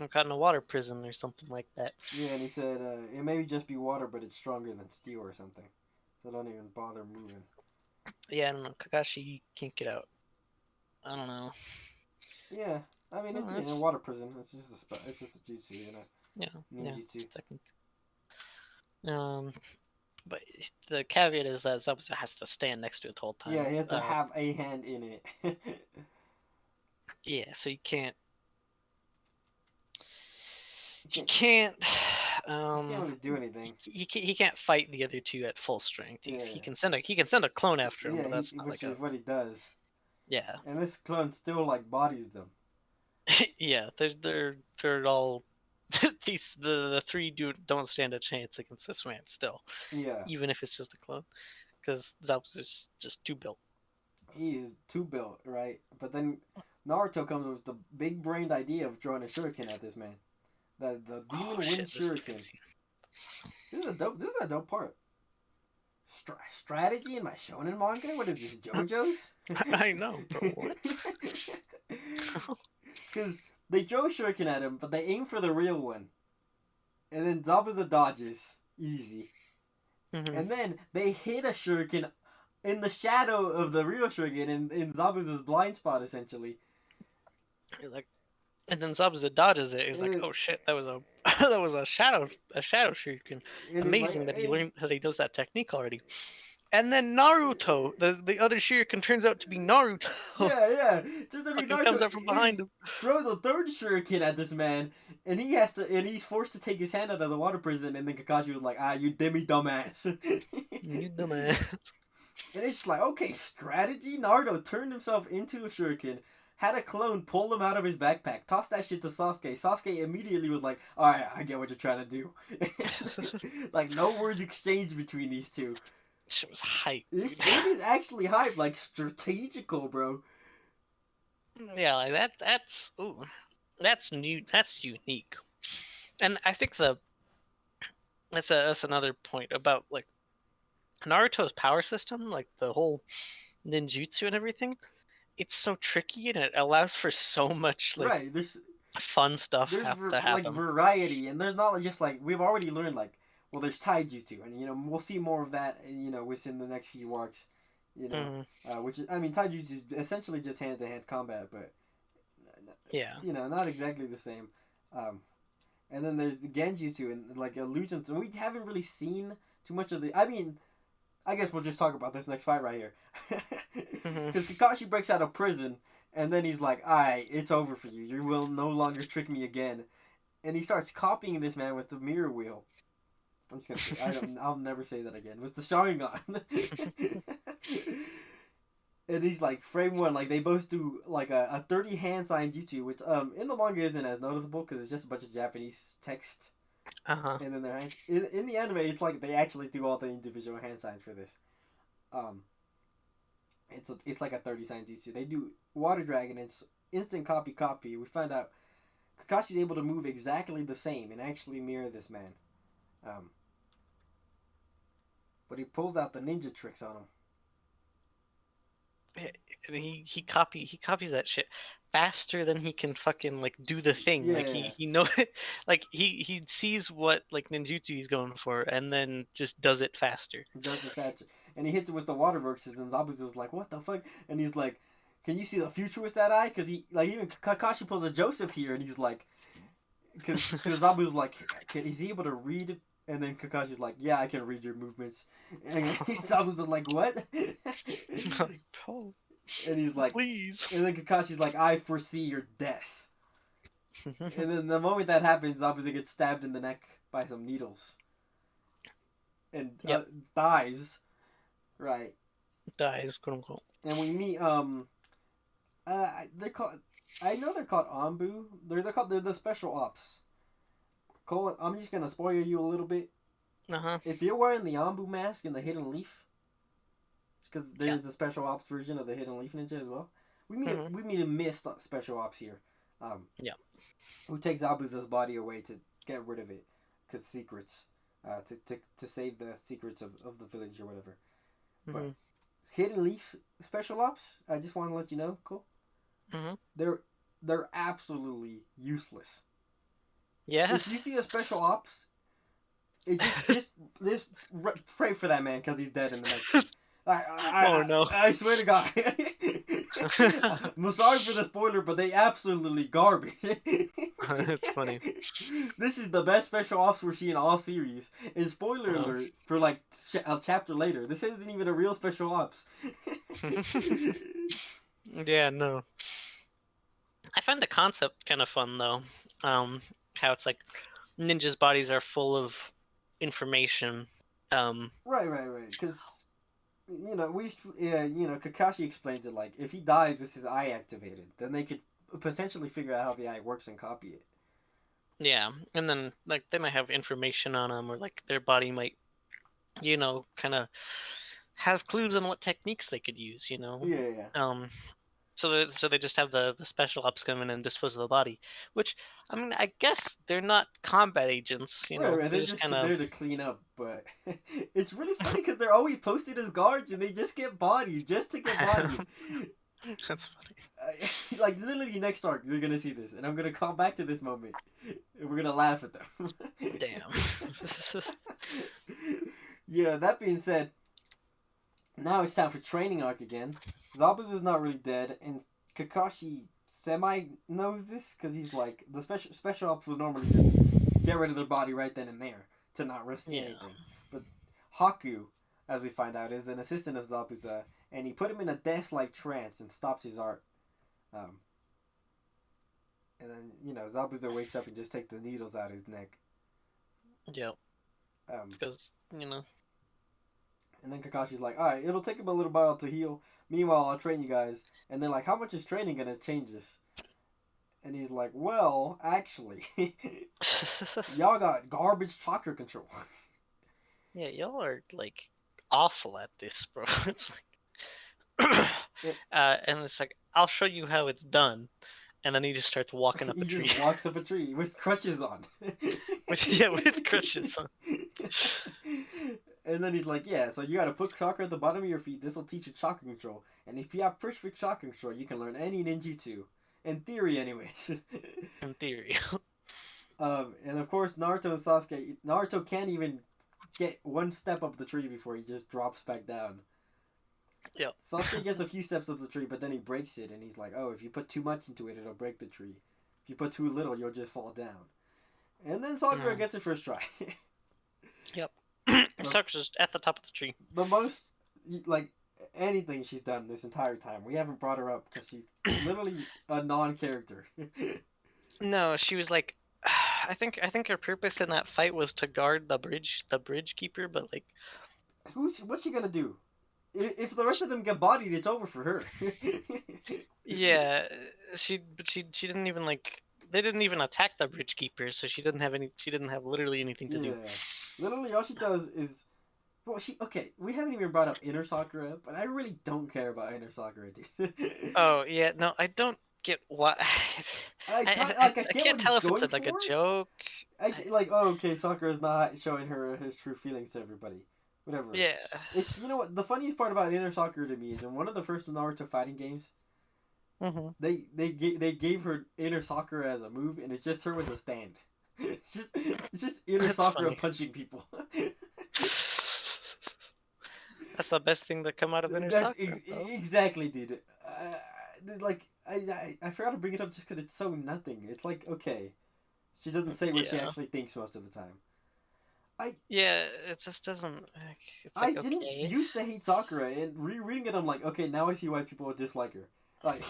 caught in a water prison or something like that. Yeah, and he said it may just be water, but it's stronger than steel or something. So don't even bother moving. Yeah. I don't know. Kakashi can't get out. I don't know. Yeah, I mean it's in a That's water prison. It's just it's just a jutsu, yeah. Yeah. ninjutsu. It's technique. But the caveat is that Zabuza has to stand next to it the whole time. Yeah, you have to have a hand in it. Yeah. So you can't. You He can't, can't. you can't really do anything. He can't fight the other two at full strength. Yeah, He can send a clone after him, yeah, but that's not which like a is what he does. yeah. And this clone still like bodies them. Yeah, they're all the three don't stand a chance against this man still, Yeah, even if it's just a clone, because Zabu's just too built. he is too built, right? But then Naruto comes with the big brained idea of throwing a shuriken at this man. The demon Oh wind shit, this is shuriken. crazy. This is a dope. This is a dope part. Strategy in my shonen manga. What is this, JoJo's? I know, bro. What? Because they throw shuriken at him, but they aim for the real one, and then Zabuza dodges easy, Mm-hmm. and then they hit a shuriken in the shadow of the real shuriken in Zabuza's blind spot essentially. Like, and then Zabuza dodges it. He's like, And, "Oh shit, that was a that was a shadow shuriken." and he's like, Amazing that he knows that technique already. And then Naruto, the other shuriken turns out to be Naruto. yeah. Turns out to be Fucking comes Naruto. up from behind him. Throws a third shuriken at this man, and he's forced to take his hand out of the water prison. And then Kakashi was like, "You demi dumbass." You dumbass. And it's just like, okay, strategy. Naruto turned himself into a shuriken, had a clone pull him out of his backpack, toss that shit to Sasuke. Sasuke immediately was like, "Alright, I get what you're trying to do." Like, no words exchanged between these two. Shit was hype, dude. It is actually hype, like strategical, bro. Yeah, like that's ooh, that's new. That's unique. And I think that's another point about like Naruto's power system, like the whole ninjutsu and everything. It's so tricky and it allows for so much like Right, fun stuff there's have to like happen. variety, and there's not just like we've already learned like, well, there's taijutsu, and we'll see more of that, within the next few arcs, Hmm. which is, I mean, taijutsu is essentially just hand to hand combat, but Yeah. not exactly the same. Um, and then there's the genjutsu and like illusions, and we haven't really seen too much of the. I mean, I guess we'll just talk about this next fight right here, Hmm. because Kakashi breaks out of prison, and then he's like, "Alright, it's over for you. You will no longer trick me again." And he starts copying this man with the mirror wheel. I'm just gonna say, I'll never say that again. With the Sharingan. And he's like frame one, like they both do like a 30 hand sign jutsu, which in the manga isn't as noticeable because it's just a bunch of Japanese text, Uh-huh. and then their hands. In the anime, it's like they actually do all the individual hand signs for this. Um, it's like a 30 sign jutsu. They do water dragon. It's instant copy copy. We find out Kakashi's able to move exactly the same and actually mirror this man. Um, but he pulls out the ninja tricks on him. And he copies that shit faster than he can fucking like do the thing. Like Yeah, he know like he sees what like ninjutsu he's going for and then just does it faster. he does it faster. And he hits it with the water verses, and Zabuza's like, "What the fuck?" And he's like, "Can you see the future with that eye?" Because he like even Kakashi pulls a Joseph here, and he's like, because Zabu's like, is he able to read? And then Kakashi's like, "Yeah, I can read your movements." And Zabuza's like, "What?" Oh, And he's like, please. and then Kakashi's like, "I foresee your death." And then the moment that happens, Zabuza gets stabbed in the neck by some needles and Yep. dies. Right. Dies, quote unquote. And we meet they're called. I know they're called Ambu. They're the special ops. Cole, I'm just gonna spoil you a little bit. Uh-huh. If you're wearing the Ambu mask and the Hidden Leaf, because Yeah. there's the special ops version of the Hidden Leaf Ninja as well. Hmm. We meet a mist special ops here. Um, Yeah. who takes Abuza's body away to get rid of it, because secrets, to save the secrets of the village or whatever. Hmm. But Hidden Leaf special ops, I just want to let you know, Cole. Hmm. They're absolutely useless. Yeah. If you see a special ops, it just pray for that man because he's dead in the next scene. Oh no. I swear to God. I'm sorry for the spoiler, but they absolutely garbage. It's funny. This is the best special ops we're seeing all series. And spoiler Oh. alert for like a chapter later. This isn't even a real special ops. Yeah, no. I find the concept kind of fun though. How it's like ninjas' bodies are full of information. Right. Because Kakashi explains it like if he dies with his eye activated, then they could potentially figure out how the eye works and copy it. Yeah, and then like they might have information on them, or like their body might, kind of have clues on what techniques they could use. Yeah. Um, so they just have the special ops come in and dispose of the body, which I mean I guess they're not combat agents. Right. They're They're just just kind of there to clean up, but it's really funny because they're always posted as guards and they just get bodied just to get bodied. that's funny. Like literally next arc, you're gonna see this, and I'm gonna call back to this moment, and we're gonna laugh at them. Damn. Yeah. That being said, now it's time for training arc again. Zabuza's not really dead, and Kakashi semi knows this because he's like the special ops would normally just get rid of their body right then and there to not risk Yeah. anything. But Haku, as we find out, is an assistant of Zabuza, and he put him in a death-like trance and stopped his art. And then Zabuza wakes up and just takes the needles out of his neck. Yep. Um, Because And then Kakashi's like, all right, it'll take him a little while to heal. Meanwhile, I'll train you guys. And then like, how much is training gonna change this? And he's like, well, actually, y'all got garbage chakra control. Yeah, y'all are like awful at this, bro. It's like, It, and it's like, I'll show you how it's done, and then he just starts walking up he a tree just walks up a tree with crutches on. with crutches on. And then he's like, yeah, so you gotta put chakra at the bottom of your feet. This will teach you chakra control. And if you have perfect chakra control, you can learn any ninjutsu. In theory, anyways. In theory. And of course, Naruto can't even get one step up the tree before he just drops back down. Yep. Sasuke gets a few steps up the tree, but then he breaks it, and he's like, oh, if you put too much into it, it'll break the tree. If you put too little, you'll just fall down. And then Sakura gets it first try. Yep. Sakura's just at the top of the tree. The most, like, anything she's done this entire time. We haven't brought her up because she's literally a non-character. No, she was like, I think her purpose in that fight was to guard the bridge keeper, but like, What's she gonna do? If the rest of them get bodied, it's over for her. yeah, she didn't even like, they didn't even attack the bridge keeper, so she didn't have literally anything to do. Literally all she does is, well, we haven't even brought up Inner Sakura, but I really don't care about Inner Sakura, dude. Oh yeah, no, I don't get what. I can't tell if it's a joke. Okay, Sakura's not showing his true feelings to everybody. Whatever. Yeah. It's, you know what, the funniest part about Inner Sakura to me is in one of the first Naruto fighting games, they gave her Inner Sakura as a move, and it's just her with a stand. It's just Inner Sakura punching people. That's the best thing that come out of Inner Sakura. Exactly, dude. I forgot to bring it up just because it's so nothing. It's like, okay, she doesn't say what she actually thinks most of the time. It just doesn't. It's like, I didn't used to hate Sakura, and rereading it, I'm like, okay, now I see why people would dislike her. Like,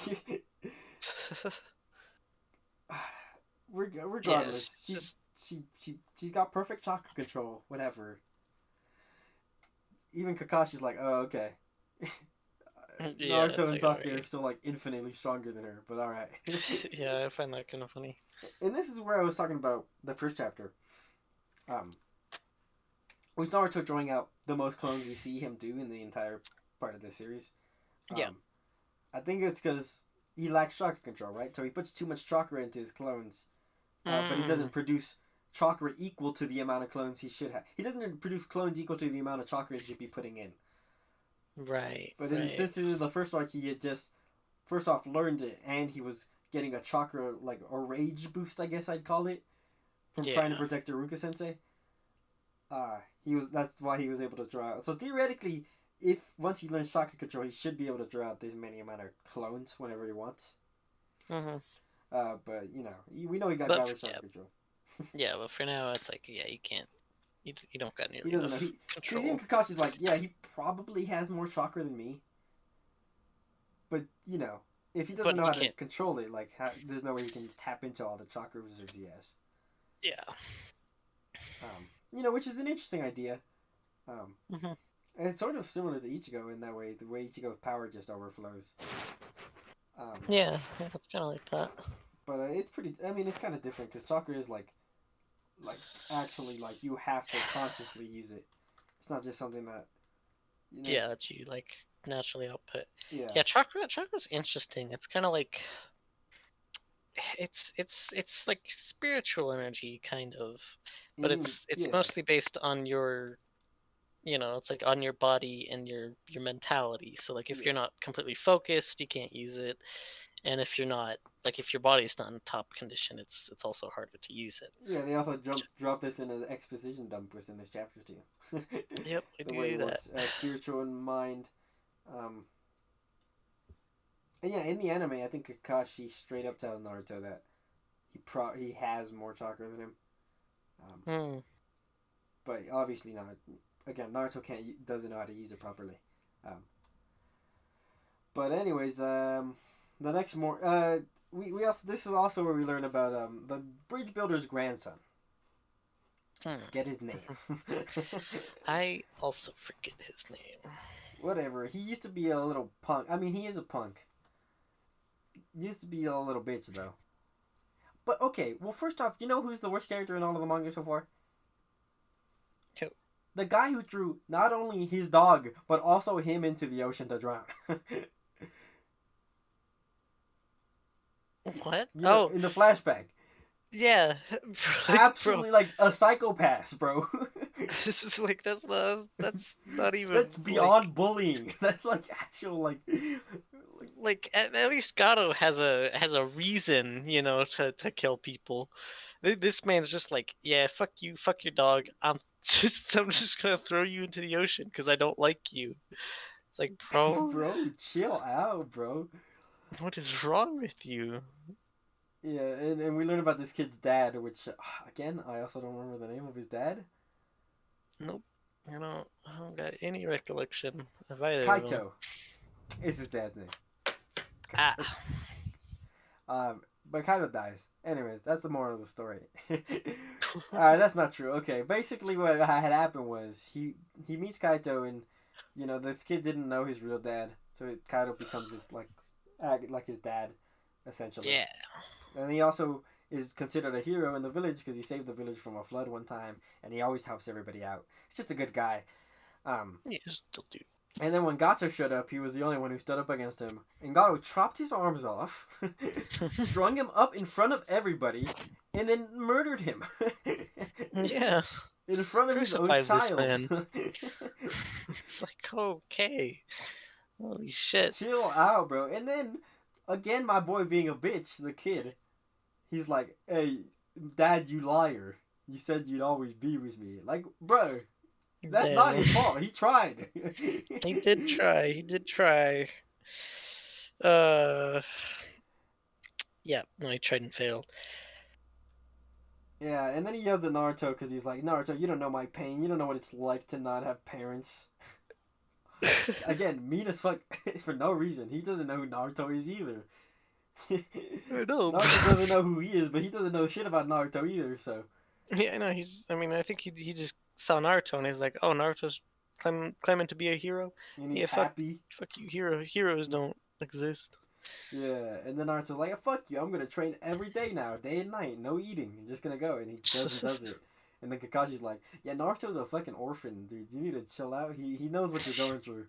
regardless, she's got perfect chakra control. Whatever. Even Kakashi's like, oh, okay. Naruto and Sasuke are still like infinitely stronger than her, but all right. Yeah, I find that kind of funny. And this is where I was talking about the first chapter. With Naruto drawing out the most clones we see him do in the entire part of the series. I think it's because he lacks chakra control, right? So he puts too much chakra into his clones, but he doesn't produce chakra equal to the amount of clones he should have. He doesn't produce clones equal to the amount of chakra he should be putting in. Right. But since in the first arc, he had just first off learned it, and he was getting a chakra, like a rage boost, I guess I'd call it, from trying to protect Iruka Sensei. That's why he was able to draw out. So theoretically, if once he learns chakra control, he should be able to draw out this many amount of clones whenever he wants. But you know, we know he got garbage chakra control. Yeah, but for now, it's like, yeah, you can't. You don't got nearly enough control. Even Kakashi's like, yeah, he probably has more chakra than me. But, you know, if he doesn't know how to control it, like, there's no way he can tap into all the chakra reserves he has. Yeah. You know, which is an interesting idea. And it's sort of similar to Ichigo in that way. The way Ichigo's power just overflows. Yeah, it's kind of like that. But it's pretty... I mean, it's kind of different, because chakra is, actually, you have to consciously use it. It's not just something that... You know, that you, naturally output. Yeah. Yeah, chakra's interesting. It's kind of like... It's like spiritual energy, kind of. But it's mostly based on your... it's like on your body and your mentality. So, if you're not completely focused, you can't use it. And if you're not, if your body's not in top condition, it's also harder to use it. Yeah, they also drop this in an exposition dump in this chapter too. Yep, we do that. Spiritual and mind. And yeah, in the anime, I think Kakashi straight up tells Naruto that he has more chakra than him. But obviously not. Again, Naruto doesn't know how to use it properly. But anyways, the next we also, this is also where we learn about the bridge builder's grandson. Forget his name. I also forget his name. Whatever. He used to be a little punk. I mean, he is a punk. He used to be a little bitch though. But okay, well, first off, you know who's the worst character in all of the manga so far? Who? The guy who threw not only his dog but also him into the ocean to drown. What? You know, Oh, in the flashback. yeah. Bro, Absolutely like a psychopath, bro. this is like that's not even That's like beyond bullying. That's like actual at least Gato has a reason, to kill people. This man's just like, yeah, fuck you, fuck your dog. I'm just gonna throw you into the ocean because I don't like you. It's like, bro, bro, chill out, bro. what is wrong with you? Yeah, and we learn about this kid's dad, which again I also don't remember the name of his dad. Nope, I don't got any recollection of either of them. Kaito is his dad's name. Ah, But Kaito dies. Anyways, that's the moral of the story. Alright, that's not true. Okay, basically what had happened was he meets Kaito and this kid didn't know his real dad, so Kaito becomes his like his dad, essentially. yeah, And he also is considered a hero in the village because he saved the village from a flood one time, and he always helps everybody out. He's just a good guy. yeah, still do. And then when Gato showed up, he was the only one who stood up against him. And Gato chopped his arms off, strung him up in front of everybody, and then murdered him. Yeah, In front of his own crucified this child. man. It's like, okay, holy shit. Chill out, bro. And then, again, my boy being a bitch, the kid, he's like, hey, Dad, you liar. You said you'd always be with me. Like, bro, that's not his fault. He tried. He did try. He did try. Uh, yeah, no, he tried and failed. Yeah, and then he yells at Naruto because he's like, Naruto, you don't know my pain. You don't know what it's like to not have parents. Again, mean as fuck for no reason. He doesn't know who Naruto is either. I know. Naruto doesn't know who he is, but he doesn't know shit about Naruto either, so. Yeah, I know. I think he just saw Naruto and he's like, oh, Naruto's claiming to be a hero. And he's Yeah, happy. fuck you, heroes don't exist. Yeah, and then Naruto's like, fuck you, I'm gonna train every day now, day and night, no eating. I'm just gonna go, and he goes and does it. And then Kakashi's like, yeah, Naruto's a fucking orphan, dude. You need to chill out. He knows what you're going through.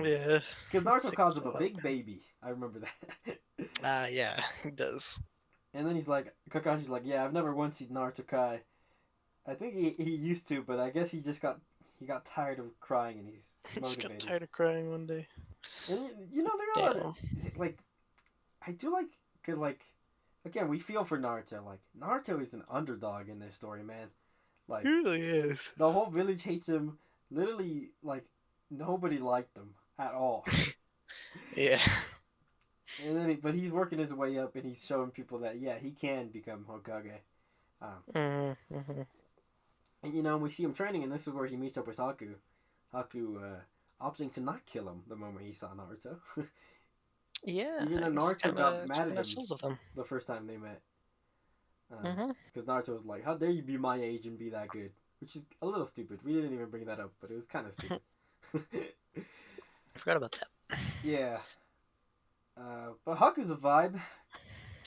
Yeah. Because Naruto calls him a big baby. I remember that. Yeah, he does. And then he's like, Kakashi's like, yeah, I've never once seen Naruto cry. I think he used to, but I guess he got tired of crying and he's motivated. Just got tired of crying one day. And there are a lot of, like, I do like, cause again, we feel for Naruto. Like, Naruto is an underdog in this story, man. Like, He really is. the whole village hates him. Literally, like, nobody liked him at all. Yeah. And then, but he's working his way up, and he's showing people that he can become Hokage. Mm-hmm. And we see him training, and this is where he meets up with Haku. Haku opting to not kill him the moment he saw Naruto. Yeah. Even though Naruto got mad at him with him. the first time they met. Mm-hmm. Because Naruto was like, how dare you be my age and be that good? Which is a little stupid. We didn't even bring that up, but it was kind of stupid. I forgot about that. Yeah. But Haku's a vibe.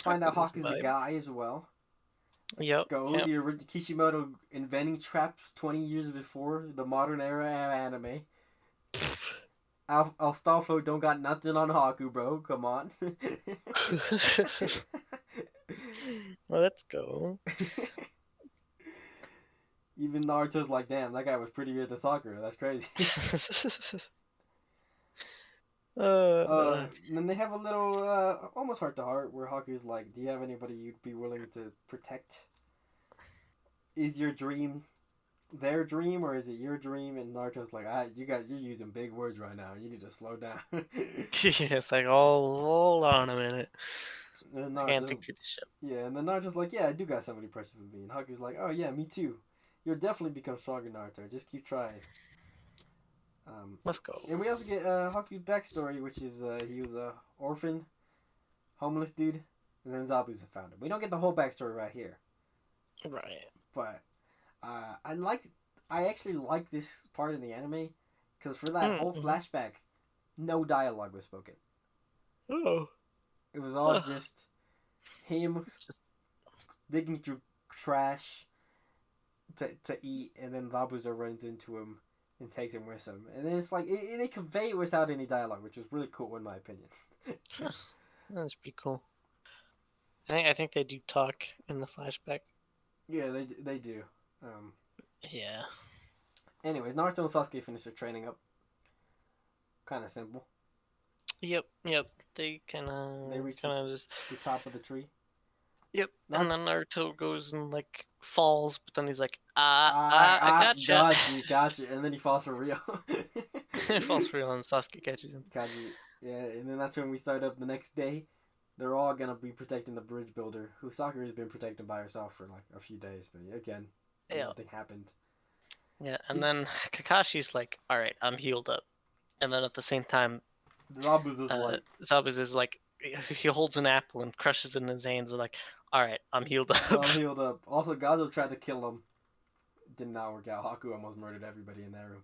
Find out Haku's a guy as well. Yep. The original Kishimoto inventing traps 20 years before the modern era of anime. Astolfo don't got nothing on Haku, bro. Come on. Well, let's go. Even Naruto's like, damn, that guy was pretty good at soccer. That's crazy. And then they have a little, almost heart to heart, where Haku's like, do you have anybody you'd be willing to protect? Is your dream their dream, or is it your dream? And Naruto's like, you're using big words right now. You need to slow down. Yeah, it's like, oh, hold on a minute. And I can't think through this shit. Yeah, and then Naruto's like, yeah, I do got somebody precious in me. And Haku's like, oh yeah, me too. You'll definitely become stronger, Naruto. Just keep trying. Let's go. And we also get Haku's backstory, which is he was a orphan, homeless dude, and then Zabuza found him. We don't get the whole backstory right here. Right. But I like. I actually like this part in the anime because for that whole Mm-hmm. flashback, no dialogue was spoken. Oh. It was all Ugh. just him Just digging through trash to eat, and then Zabuza runs into him and takes him with him. And then it's like they convey it without any dialogue, which is really cool in my opinion. huh, that's pretty cool. I think they do talk in the flashback. Yeah, they do. Um, Yeah. Anyways, Naruto and Sasuke finish their training up. Kind of simple. Yep. Yep. They They reach the, just. the top of the tree. Yep. And Not then Naruto goes and like falls, but then he's like, I gotcha. got you, and then he falls for real. Falls for real, and Sasuke catches him. Kaji, yeah, and then that's when we start up the next day. They're all gonna be protecting the bridge builder, who Sakura has been protecting by herself for like a few days, but again, Yeah. nothing happened. Yeah. And then Kakashi's like, all right, I'm healed up. And then at the same time, Zabuza's like, Zabuza is like, he holds an apple and crushes it in his hands, and like, all right, I'm healed up. I'm healed up. Also, Gazo tried to kill him. Did not work out. Haku almost murdered everybody in that room.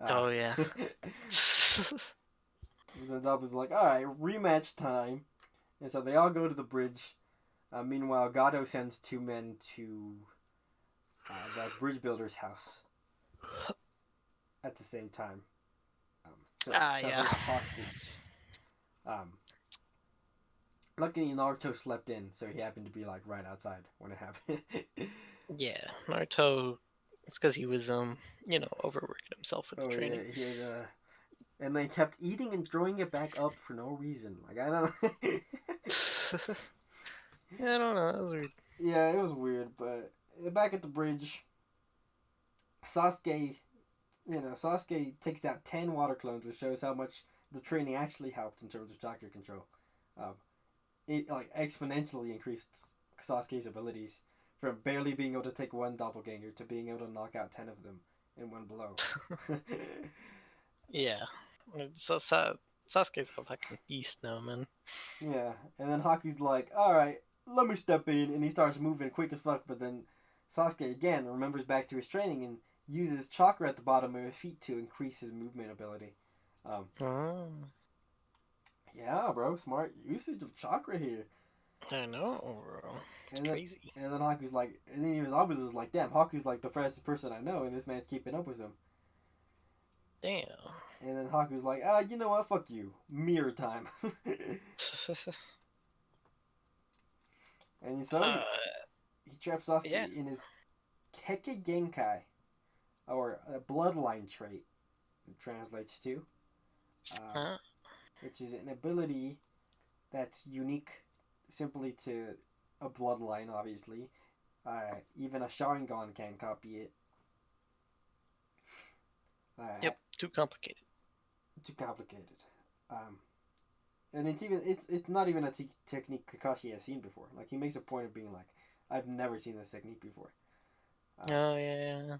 Oh yeah. Zabuza's like, alright, rematch time. And so they all go to the bridge. Meanwhile, Gado sends two men to the bridge builder's house at the same time to Yeah. hold a hostage. Luckily, Naruto slept in, so he happened to be like right outside when it happened. Yeah. Naruto. It's because he was overworking himself with the Oh yeah, training. he had and they kept eating and throwing it back up for no reason. Like I don't know. Yeah, I don't know. That was weird. Yeah, it was weird, but back at the bridge, Sasuke, Sasuke takes out 10 water clones, which shows how much the training actually helped in terms of chakra control. Um, it like exponentially increased Sasuke's abilities from barely being able to take one doppelganger to being able to knock out 10 of them in one blow. Yeah. So Sasuke's a fucking beast now, man. Yeah, and then Haku's like, alright, let me step in, and he starts moving quick as fuck, but then Sasuke again remembers back to his training and uses chakra at the bottom of his feet to increase his movement ability. Oh, Yeah, bro, smart usage of chakra here. I know, bro. It's And then, crazy. and then Haku's like, and then even Zabuza is like, damn, Haku's like the fastest person I know, and this man's keeping up with him. Damn. And then Haku's like, you know what, fuck you, mirror time. And so he traps Sasuke Yeah. in his Keke Genkai, or a bloodline trait, it translates to, Huh? which is an ability that's unique simply to a bloodline, obviously. Even a Sharingan can copy it. Yep. Too complicated. Too complicated. And it's not even a technique Kakashi has seen before. Like he makes a point of being like, I've never seen this technique before. Oh yeah.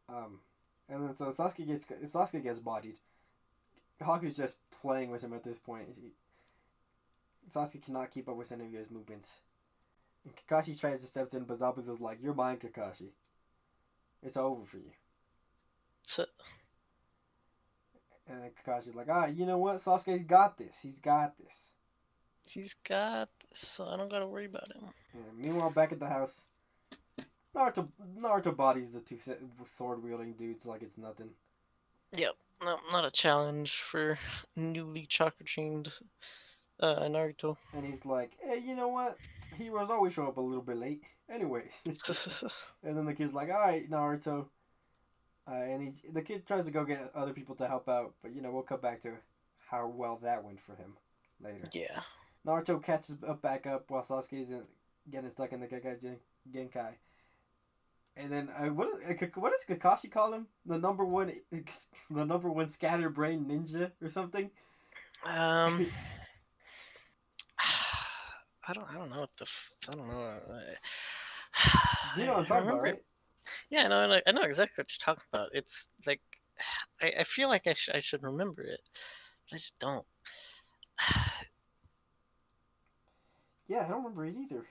And then so Sasuke gets bodied. Haku's just playing with him at this point. Sasuke cannot keep up with any of his movements. And Kakashi tries to step in, but Zabuza's like, "You're mine, Kakashi. It's over for you." So, And then Kakashi's like, you know what? Sasuke's got this. He's got this. he's got this, so I don't gotta worry about him. And meanwhile, back at the house, Naruto bodies the two sword wielding dudes like it's nothing. Yep. No, not a challenge for newly chakra chained Naruto. And he's like, hey, you know what? Heroes always show up a little bit late. Anyways. And then the kid's like, alright, Naruto. And the kid tries to go get other people to help out, but we'll come back to how well that went for him later. Yeah. Naruto catches back up while Sasuke's getting stuck in the Genkai. And then what does Kakashi call him? The number one scatterbrain ninja or something. I don't know what I don't know. You know what I'm talking about, right? Yeah, I know exactly what you're talking about. It's like I feel like I should remember it, but I just don't. Yeah, I don't remember it either.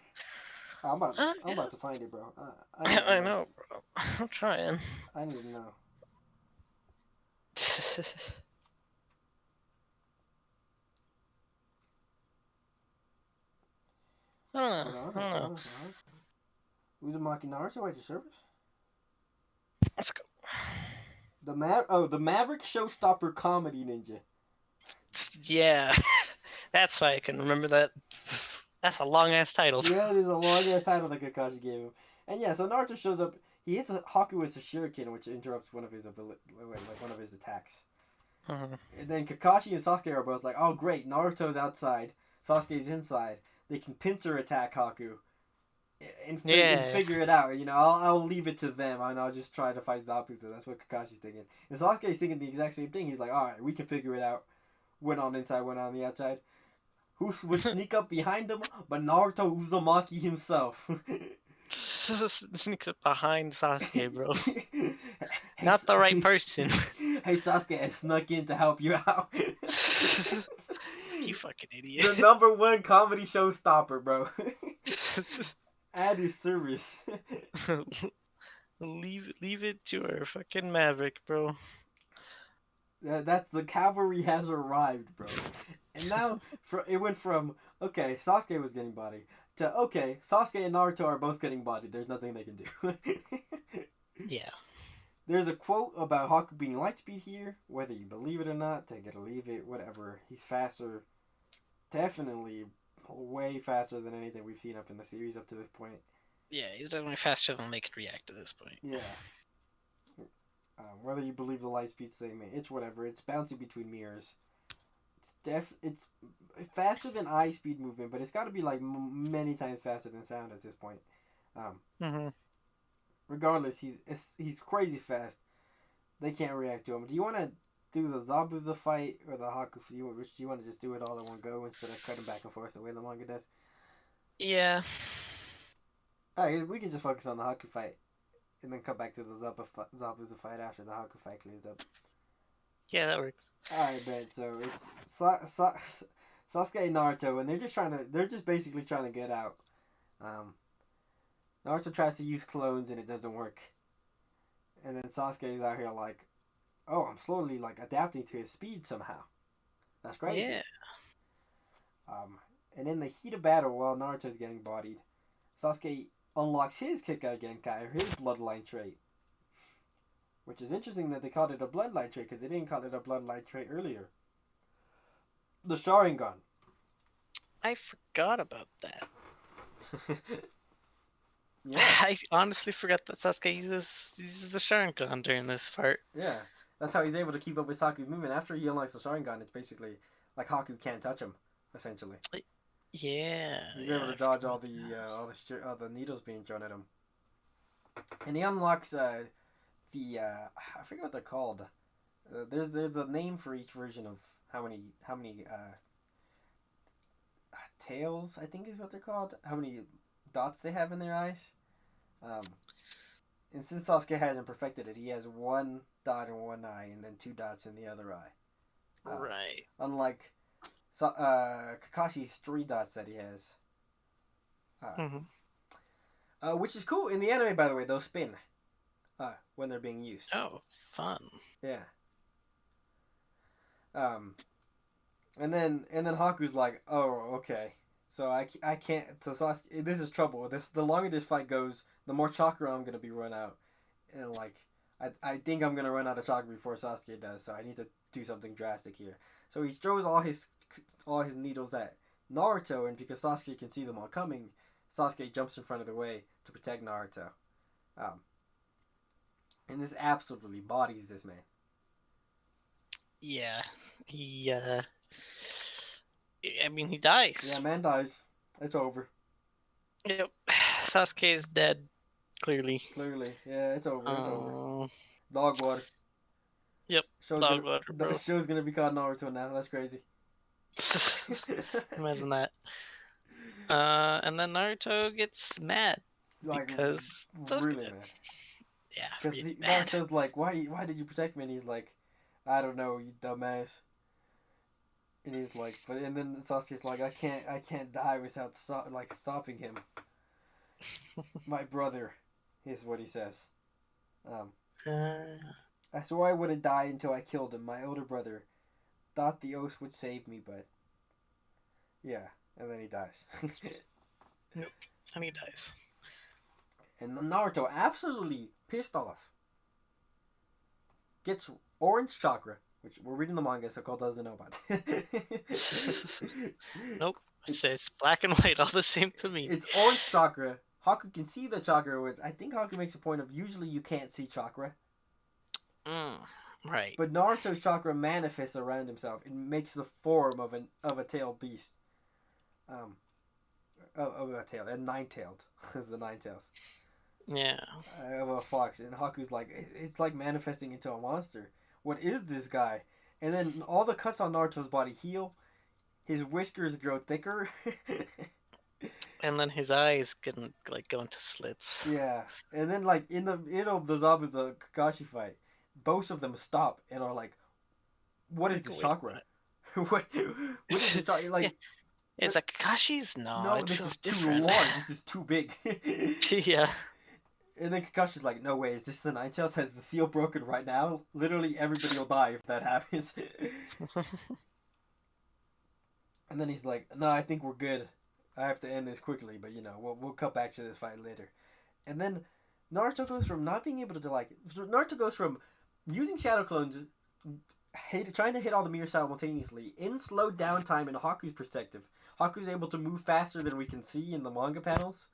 I'm Yeah. about to find it, bro. I need to I know. know, bro. I'm trying. I need to know. I don't know. Hold on, I don't know. hold on. Uzumaki Naruto at your service? Let's go. The Maverick Showstopper Comedy Ninja. Yeah, that's why I can remember that. That's a long ass title. Yeah, it is a long ass title that Kakashi gave him. And yeah, so Naruto shows up. He hits Haku with a shuriken, which interrupts one of his one of his attacks. Mhm. And then Kakashi and Sasuke are both like, "Oh great, Naruto's outside, Sasuke's inside. They can pincer attack Haku, and Yeah. figure it out. You know, I'll leave it to them, and I'll just try to fight Zabuza." That's what Kakashi's thinking. And Sasuke's thinking the exact same thing. He's like, "All right, we can figure it out. Went on inside, went on the outside. Who would sneak up behind him? But Naruto Uzumaki himself." Sneaks up behind Sasuke, bro. hey, Not the right person. hey Sasuke, I snuck in to help you out. You fucking The idiot. #1 comedy showstopper, bro. At his service. leave it to our fucking Maverick, bro. That's the cavalry has arrived, bro. And now it went from okay, Sasuke was getting body to okay, Sasuke and Naruto are both getting body. There's nothing they can do. Yeah. There's a quote about Haku being lightspeed here, whether you believe it or not, take it or leave it, whatever. He's faster, definitely way faster than anything we've seen up in the series up to this point. Yeah, he's definitely faster than they could react at this point. Yeah. Whether you believe the lightspeed same, it's whatever. It's bouncing between mirrors. It's faster than eye speed movement, but it's got to be like many times faster than sound at this point. Mm-hmm. Regardless, he's crazy fast. They can't react to him. Do you want to do the Zabuza fight or the Haku? Which do you want to just do it all in one go instead of cutting back and forth the way the manga does? Yeah. Alright, we can just focus on the Haku fight and then come back to the Zabuza fight after the Haku fight clears up. Yeah, that works. Alright, bet. So it's Sasuke and Naruto, and they're just basically trying to get out. Naruto tries to use clones and it doesn't work. And then Sasuke is out here like, oh, I'm slowly like adapting to his speed somehow. That's crazy. Yeah. And in the heat of battle, while Naruto's getting bodied, Sasuke unlocks his Kikkai Genkai, or his bloodline trait. Which is interesting that they called it a bloodline trait, because they didn't call it a bloodline trait earlier. The Sharingan. I forgot about that. Yeah. I honestly forgot that Sasuke uses the Sharingan during this part. Yeah. That's how he's able to keep up with Haku's movement. After he unlocks the Sharingan, it's basically like Haku can't touch him, essentially. Yeah. He's able to dodge all the needles being thrown at him. And he unlocks I forget what they're called. There's a name for each version of how many tails, I think is what they're called. How many dots they have in their eyes. And since Sasuke hasn't perfected it, he has one dot in one eye and then two dots in the other eye. Right. Unlike Kakashi's 3 dots that he has. Which is cool. In the anime, by the way, they'll spin when they're being used. Oh, fun. Yeah. And then Haku's like, oh, okay. So I can't. So Sasuke, this is trouble. The longer this fight goes, the more chakra I'm gonna be run out, and like I think I'm gonna run out of chakra before Sasuke does. So I need to do something drastic here. So he throws all his needles at Naruto, and because Sasuke can see them all coming, Sasuke jumps in front of the way to protect Naruto. And this absolutely bodies this man. Yeah. He I mean, he dies. Yeah, man dies. It's over. Yep. Sasuke is dead. Clearly. Yeah, it's over. It's over. Dog water. Yep. Dog water, bro. The show's gonna be called Naruto now. That's crazy. Imagine that. And then Naruto gets mad because really mad. Yeah, because Naruto's like, why did you protect me? And he's like, I don't know, you dumbass. And he's like, and then Sasuke's like, I can't die without stopping him. My brother, is what he says. Um, Uh, I swore I wouldn't die until I killed him. My older brother thought the oath would save me, but yeah, and then he dies. nope. And he dies. And Naruto, absolutely pissed off, gets orange chakra, which we're reading the manga, so Cole doesn't know about. Nope. It's black and white, all the same to me. It's orange chakra. Haku can see the chakra, which I think Haku makes a point of. Usually you can't see chakra. Right. But Naruto's chakra manifests around himself and makes the form of a tailed beast. Of a tail, and nine-tailed is the nine tails. Yeah. Of a fox, and Haku's like, it's like manifesting into a monster. What is this guy? And then all the cuts on Naruto's body heal. His whiskers grow thicker. And then his eyes can like go into slits. Yeah, and then like in the middle of the Zabuza Kakashi fight, both of them stop and are like, "What is this chakra? what is the chakra?" Like, yeah. It's like Kakashi's? No, no, it this feels is different. too large. This is too big. Yeah. And then Kakashi's like, "No way, is this the Nine Tails? Has the seal broken right now? Literally everybody will die if that happens." And then he's like, "No, I think we're good. I have to end this quickly, but we'll cut back to this fight later." And then Naruto goes from not being able to Naruto goes from using shadow clones, trying to hit all the mirrors simultaneously in slowed down time in Haku's perspective. Haku's able to move faster than we can see in the manga panels,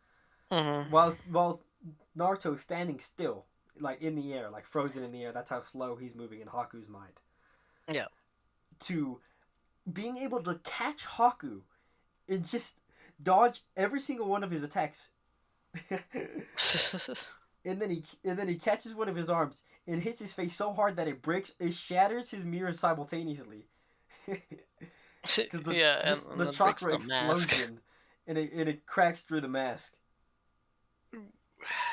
while Naruto's standing still, like in the air, like frozen in the air. That's how slow he's moving in Haku's mind. Yeah. To being able to catch Haku and just dodge every single one of his attacks. and then he catches one of his arms and hits his face so hard that it shatters his mirrors simultaneously. Because the chakra explosion and it cracks through the mask.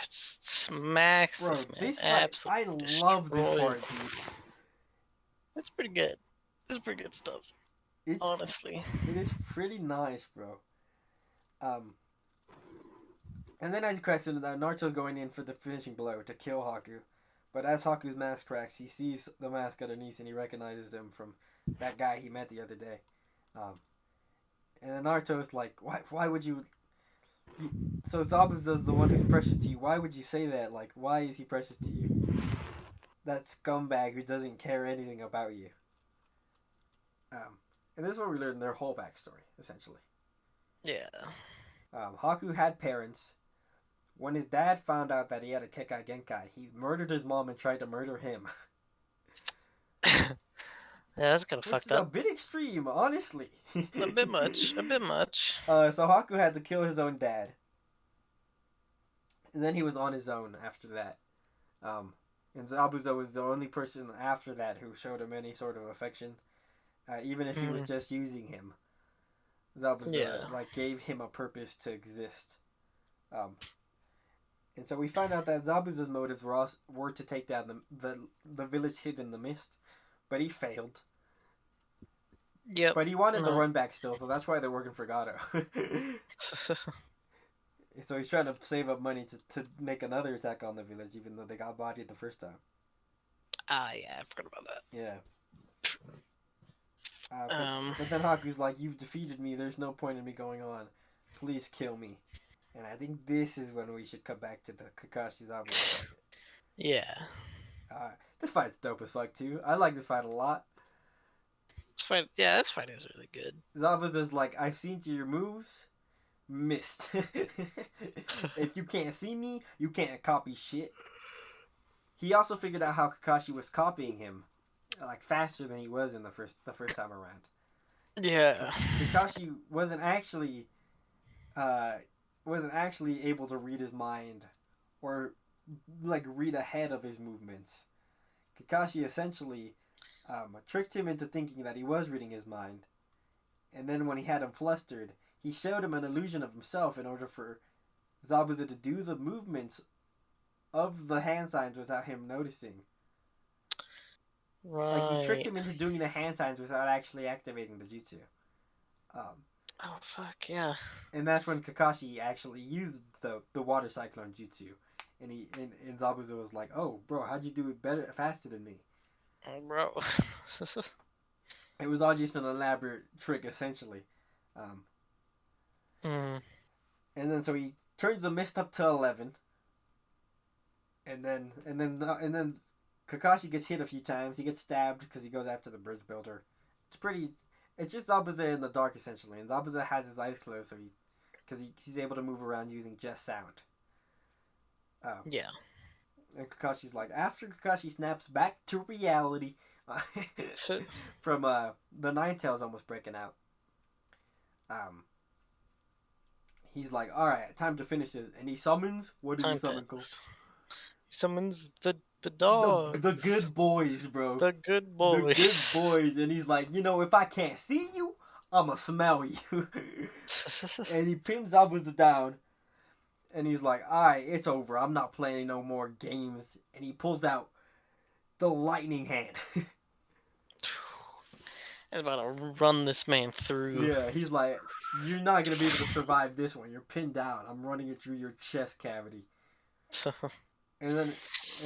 Smacks Bro, this man. this fight, I love this part, dude. It's pretty good. This is pretty good stuff. Honestly, it is pretty nice, bro. And then as he cracks into that, Naruto's going in for the finishing blow to kill Haku. But as Haku's mask cracks, he sees the mask underneath and he recognizes him from that guy he met the other day. And then Naruto's like, why would you... So Zabuza's the one who's precious to you. Why would you say that? Like, why is he precious to you? That scumbag who doesn't care anything about you. And this is where we learn their whole backstory, essentially. Yeah. Haku had parents. When his dad found out that he had a Kekai Genkai, he murdered his mom and tried to murder him. Yeah, that's kind of fucked up. A bit extreme, honestly. A bit much. So Haku had to kill his own dad. And then he was on his own after that. And Zabuza was the only person after that who showed him any sort of affection. Even if he was just using him. Zabuza gave him a purpose to exist. And so we find out that Zabuza's motives were to take down the village hid in the mist. But he failed. Yep. But he wanted the run back still, so that's why they're working for Gato. So he's trying to save up money to make another attack on the village, even though they got bodied the first time. Yeah, I forgot about that. Yeah. But then Haku's like, "You've defeated me, there's no point in me going on. Please kill me." And I think this is when we should come back to the Kakashi Zabuza fight. Yeah. This fight's dope as fuck too. I like this fight a lot. This fight is really good. Zabuza's like, "I've seen your moves. Missed. If you can't see me, you can't copy shit." He also figured out how Kakashi was copying him, like faster than he was in the first time around. Yeah. Kakashi wasn't actually able to read his mind or like read ahead of his movements. Kakashi essentially tricked him into thinking that he was reading his mind, and then when he had him flustered, he showed him an illusion of himself in order for Zabuza to do the movements of the hand signs without him noticing. Right. Like, he tricked him into doing the hand signs without actually activating the jutsu. Oh fuck yeah. And that's when Kakashi actually used the water cyclone jutsu, and and Zabuza was like, "Oh, bro, how'd you do it faster than me?" Oh, bro. It was all just an elaborate trick, essentially. Um, mm. and then so he turns the mist up to 11, and then Kakashi gets hit a few times. He gets stabbed because he goes after the bridge builder. It's pretty. It's just Zabuza in the dark, essentially, and Zabuza has his eyes closed, so he's able to move around using just sound. Yeah. And Kakashi's like, after Kakashi snaps back to reality, So, from the Nine Tails almost breaking out. Um, he's like, all right, time to finish it, and he summons. What does he time summon, Cole? summons the The dogs. good boys, bro. The good The good boys. boys, and he's like, if I can't see you, I'ma smell you. And he pins Zabuza down, and he's like, all right, it's over. I'm not playing no more games. And he pulls out the lightning hand. I was about to run this man through. Yeah, he's like, you're not gonna be able to survive this one. You're pinned down. I'm running it through your chest cavity. And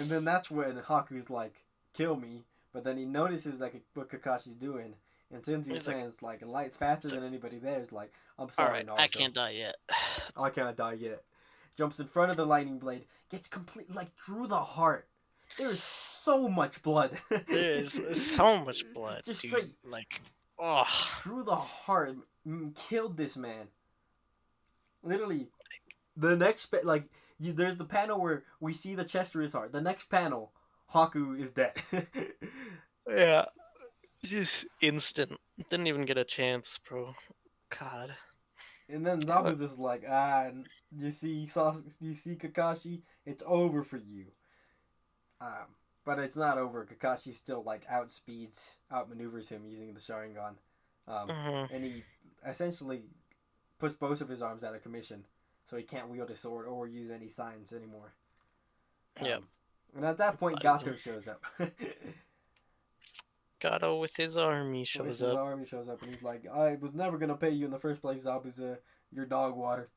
then, that's when Haku's like, kill me. But then he notices like what Kakashi's doing, and since he's saying like light's faster than anybody there, he's like, I'm sorry, Alright, Naruto. I can't die yet. I can't die yet. Jumps in front of the lightning blade, gets complete like through the heart. There's so much blood. There is so much blood. Just dude. straight Like, oh. through the heart. Killed this man. Literally, the next there's the panel where we see the chest through his heart. The next panel, Haku is dead. Yeah. Just instant. Didn't even get a chance, bro. God. And then Zabuza's like, you see Kakashi? It's over for you. But it's not over. Kakashi still like outmaneuvers him using the Sharingan. And he essentially puts both of his arms out of commission, so he can't wield a sword or use any signs anymore. Yep. And at that point, Gato shows up. Gato with his army shows up. And he's like, I was never gonna pay you in the first place, Zabuza. You're dog water.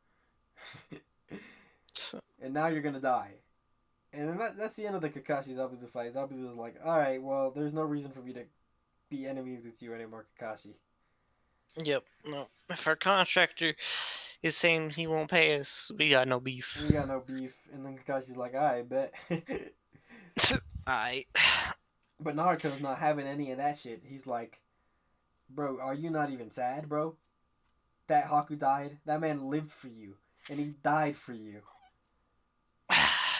And now you're gonna die. And then that's the end of the Kakashi Zabuza fight. Zabuza's like, alright, well, there's no reason for me to be enemies with you anymore, Kakashi. Yep. No. If our contractor is saying he won't pay us, we got no beef. We got no beef. And then Kakashi's like, alright, bet. Alright. But Naruto's not having any of that shit. He's like, bro, are you not even sad, bro? That Haku died? That man lived for you. And he died for you.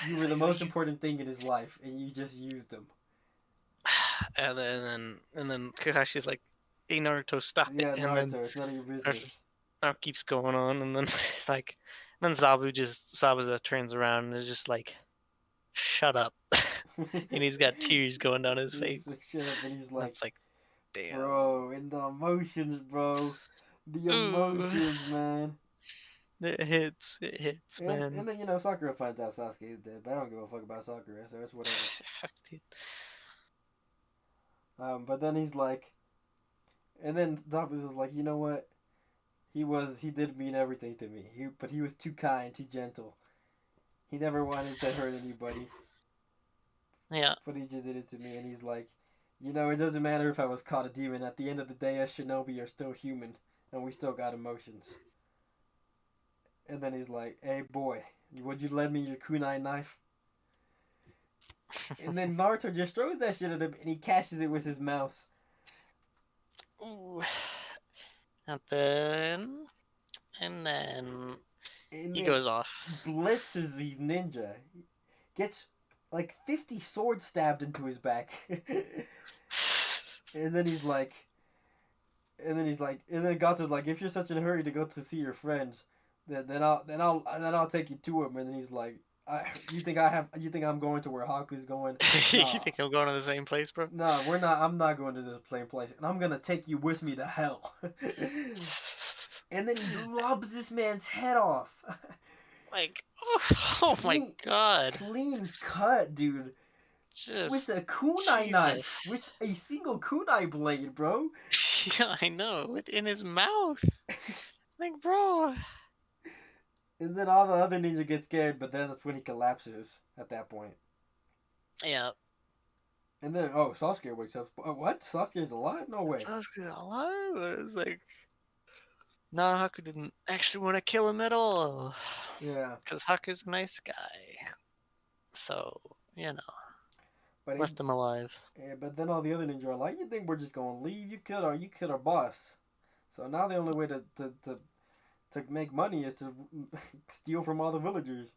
You were the most important thing in his life, and you just used him. And then Kakashi's like, hey Naruto, stop it. Yeah, and Naruto, then it's none of your business. Naruto keeps going on, and then it's like, and then Zabuza turns around and is just like, shut up. And he's got tears going down his face. Like, shut up, and he's like, it's like, damn. Bro, and the emotions, bro. The emotions, man. It hits, man. And then, Sakura finds out Sasuke is dead, but I don't give a fuck about Sakura, so it's whatever. Fuck, dude. But then he's like, and then Zabuza's like, you know what? He did mean everything to me. But he was too kind, too gentle. He never wanted to hurt anybody. Yeah. But he just did it to me, and he's like, it doesn't matter if I was caught a demon. At the end of the day, us shinobi are still human, and we still got emotions. And then he's like, hey, boy, would you lend me your kunai knife? And then Naruto just throws that shit at him, and he catches it with his mouse. Ooh. And then he goes off. Blitzes these ninja. Gets like 50 swords stabbed into his back. And then Gato's like, if you're such in a hurry to go to see your friends, then I'll take you to him. And then he's like, you think I'm going to where Haku's going? Nah. You think I'm going to the same place, bro? No, we're not. I'm not going to the same place, and I'm gonna take you with me to hell. And then he rubs this man's head off. Like, oh my god. Clean cut, dude. Just with a kunai knife. With a single kunai blade, bro. Yeah, I know. Within his mouth. Like, bro. And then all the other ninja get scared, but then that's when he collapses at that point. Yeah. And then, oh, Sasuke wakes up. What? Sasuke's alive? No way. Sasuke's alive? It's like, no, Haku didn't actually want to kill him at all. Yeah. Because Haku's a nice guy. So, But he, left him alive. yeah, but then all the other ninja are like, you think we're just gonna leave? You killed our boss. So now the only way to make money is to steal from all the villagers.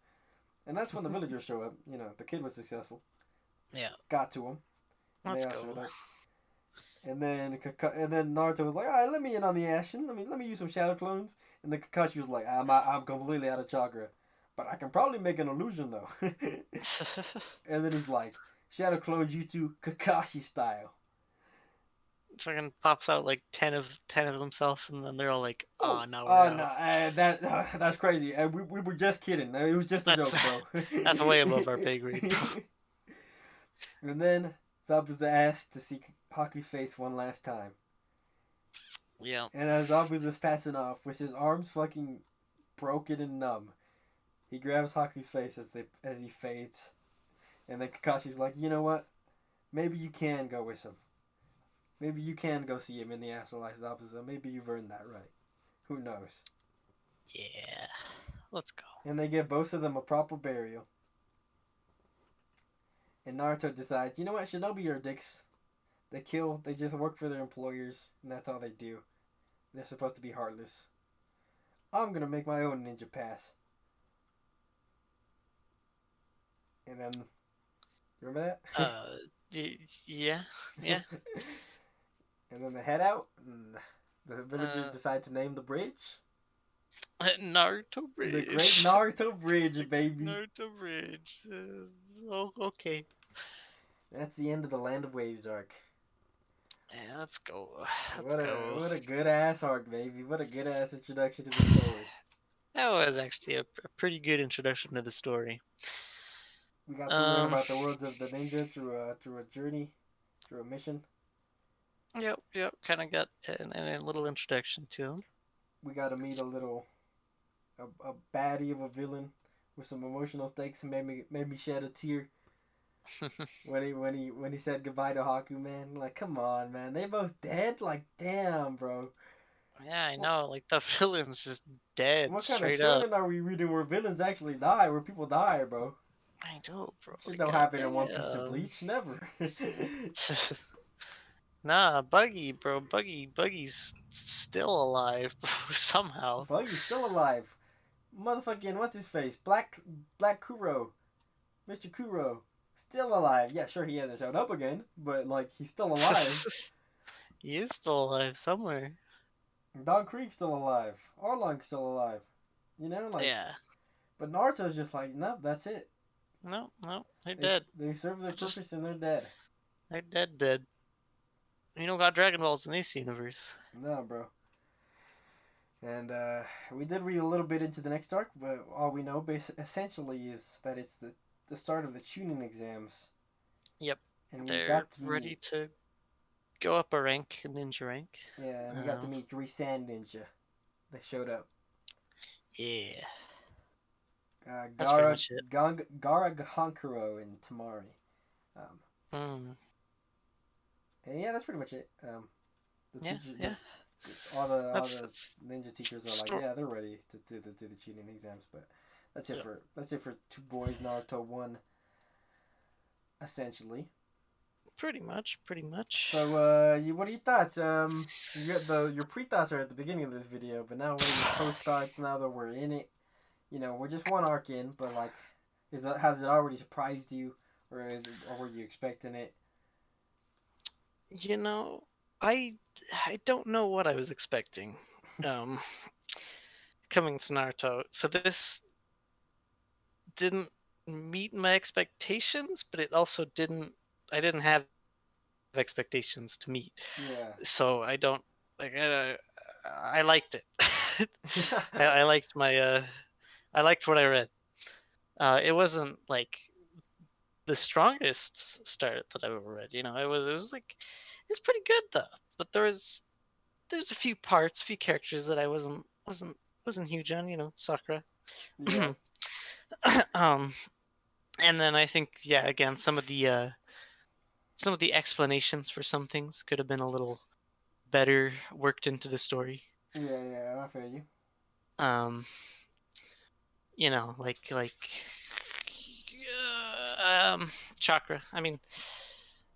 And that's when the villagers show up. You know, the kid was successful. Yeah. Got to him. And Let's they all go. showed up. And then Naruto was like, all right, let me in on the action. Let me use some shadow clones. And then Kakashi was like, I'm completely out of chakra, but I can probably make an illusion though. And then he's like, shadow clone jutsu Kakashi style. Fucking pops out like 10 of himself, and then they're all like, "Oh, now we're Oh out." no, that's crazy. We were just kidding. It was just a joke, bro. That's way above our pay grade, bro. And then Zabuza asked to see Haku's face one last time. Yeah. And as Zabuza's passing off, with his arms fucking broken and numb, he grabs Haku's face as he fades. And then Kakashi's like, you know what? Maybe you can go with him. Maybe you can go see him in the afterlife, Zabuza. Maybe you've earned that right. Who knows? Yeah. Let's go. And they give both of them a proper burial. And Naruto decides, you know what? Shinobi are dicks. They kill. They just work for their employers, and that's all they do. They're supposed to be heartless. I'm gonna make my own ninja pass. And then, remember that? Yeah. And then they head out, and the villagers decide to name the bridge Naruto Bridge. the Great Naruto Bridge, baby. Naruto Bridge. Oh, okay. That's the end of the Land of Waves arc. Yeah, let's go. What a good ass arc, baby. What a good ass introduction to the story. That was actually a pretty good introduction to the story. We got to learn about the worlds of the ninja through a journey, through a mission. Yep. Kind of got a little introduction to him. We got to meet a baddie of a villain with some emotional stakes and made me shed a tear when he said goodbye to Haku, man. Like, come on, man. They both dead? Like, damn, bro. Yeah, I know. Like, the villain's just dead. What kind of straight up. shonen are we reading where villains actually die, where people die, bro? I know, bro. Shit don't happen in One Piece and Bleach. Never. Nah, Buggy, bro. Buggy's still alive, bro, somehow. Buggy's still alive. Motherfucking, what's his face? Black Kuro. Mr. Kuro. Still alive. Yeah, sure, he hasn't shown up again, but, like, he's still alive. He is still alive somewhere. Dog Creek's still alive. Arlong's still alive. You know, like. Yeah. But Naruto's just like, nope, that's it. No, they're dead. They serve their purpose and they're dead. They're dead. You don't got Dragon Balls in this universe. No, bro. And we did read a little bit into the next arc, but all we know essentially is that it's the start of the tuning exams. Yep. And they're we got to ready to go up a rank, a ninja rank. Yeah, and we got to meet Sand Ninja. They showed up. Yeah. That's pretty much it. Gara Hankuro and Tamari. And yeah, that's pretty much it. The teachers, all the ninja teachers are like, yeah, they're ready to do the tuning exams, but that's it for Two Boys Naruto 1. Essentially. Pretty much. So, what are your thoughts? You got your pre-thoughts are at the beginning of this video, but now what are your post-thoughts now that we're in it? You know, we're just one arc in, but like, has it already surprised you, or were you expecting it? You know, I don't know what I was expecting. Coming to Naruto, so this didn't meet my expectations, but it also didn't. I didn't have expectations to meet. Yeah. So I don't like. I liked it. I liked my. I liked what I read. It wasn't like the strongest start that I've ever read. You know, it was like it was pretty good though. But there's a few parts, a few characters that I wasn't wasn't wasn't huge on, Sakura. Yeah. um, and then I think, yeah, again, some of the explanations for some things could have been a little better worked into the story. Yeah, yeah, I feel you. Um, like chakra. I mean,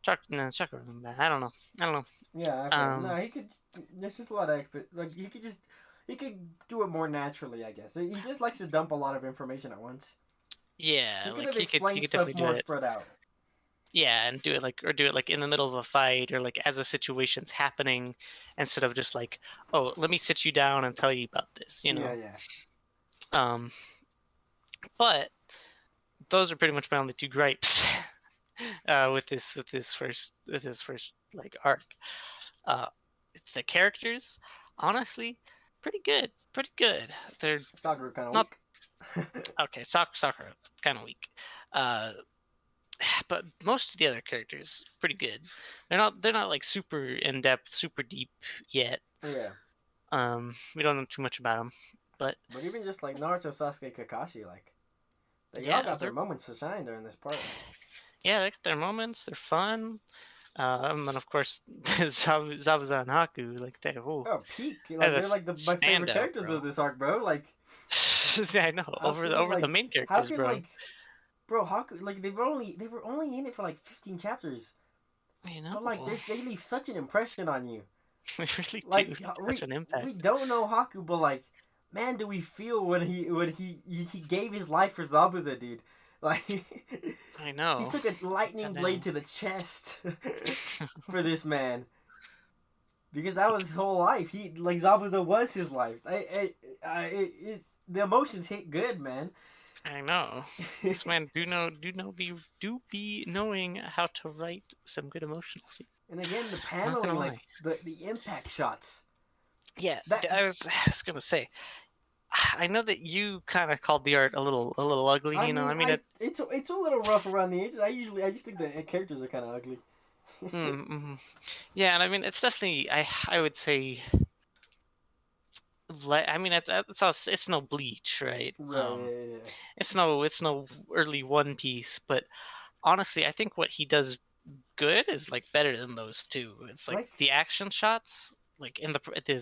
chakra. No, chakra. I don't know. I don't know. Yeah, I feel. No, Um, he could. There's just a lot of like he could just he could do it more naturally, I guess. He just likes to dump a lot of information at once. yeah, He could like have he explained could stuff definitely do more it. spread out. Yeah, and do it like in the middle of a fight, or like as a situation's happening, instead of just like, oh, let me sit you down and tell you about this. Yeah, yeah. Um, but those are pretty much my only two gripes with this first like arc. Uh, it's the characters, honestly, pretty good. They're Sakura kind of not weak. okay. Sakura kind of weak. Uh, but most of the other characters pretty good. They're not like super in depth, super deep yet. Yeah. We don't know too much about them, but But even just like Naruto, Sasuke, Kakashi, like they all yeah, got their moments to shine during this part. they got their moments. They're fun. And then of course Zabuza and Haku, like Oh, peak! they're Like the they're like my favorite standout, characters of bro. this arc, bro. Like Yeah, I know, I feel over the like main how characters, can bro. like bro Haku like they were only in it for like 15 chapters, I but like know. they leave such an impression on you. They really do Like make such an we impact. don't know Haku, but like man, do we feel when he gave his life for Zabuza, dude? Like I he know. took a lightning blade Goddamn. to the chest for this man. Because that was his whole life. He like Zabuza was his life. The emotions hit good, man. I know. This man do be knowing how to write some good emotional scenes. And again, the Not paneling, gonna like lie. the impact shots. Yeah, That I was gonna say. I know that you kind of called the art a little ugly. I mean, I mean it. it's a little rough around the edges. I just think the characters are kind of ugly. Mm-hmm. Yeah, and I mean it's definitely I would say. I mean it's no Bleach, right? Right. Yeah, yeah. It's no early One Piece, but honestly, I think what he does good is like better than those two. It's like Like the action shots, like in the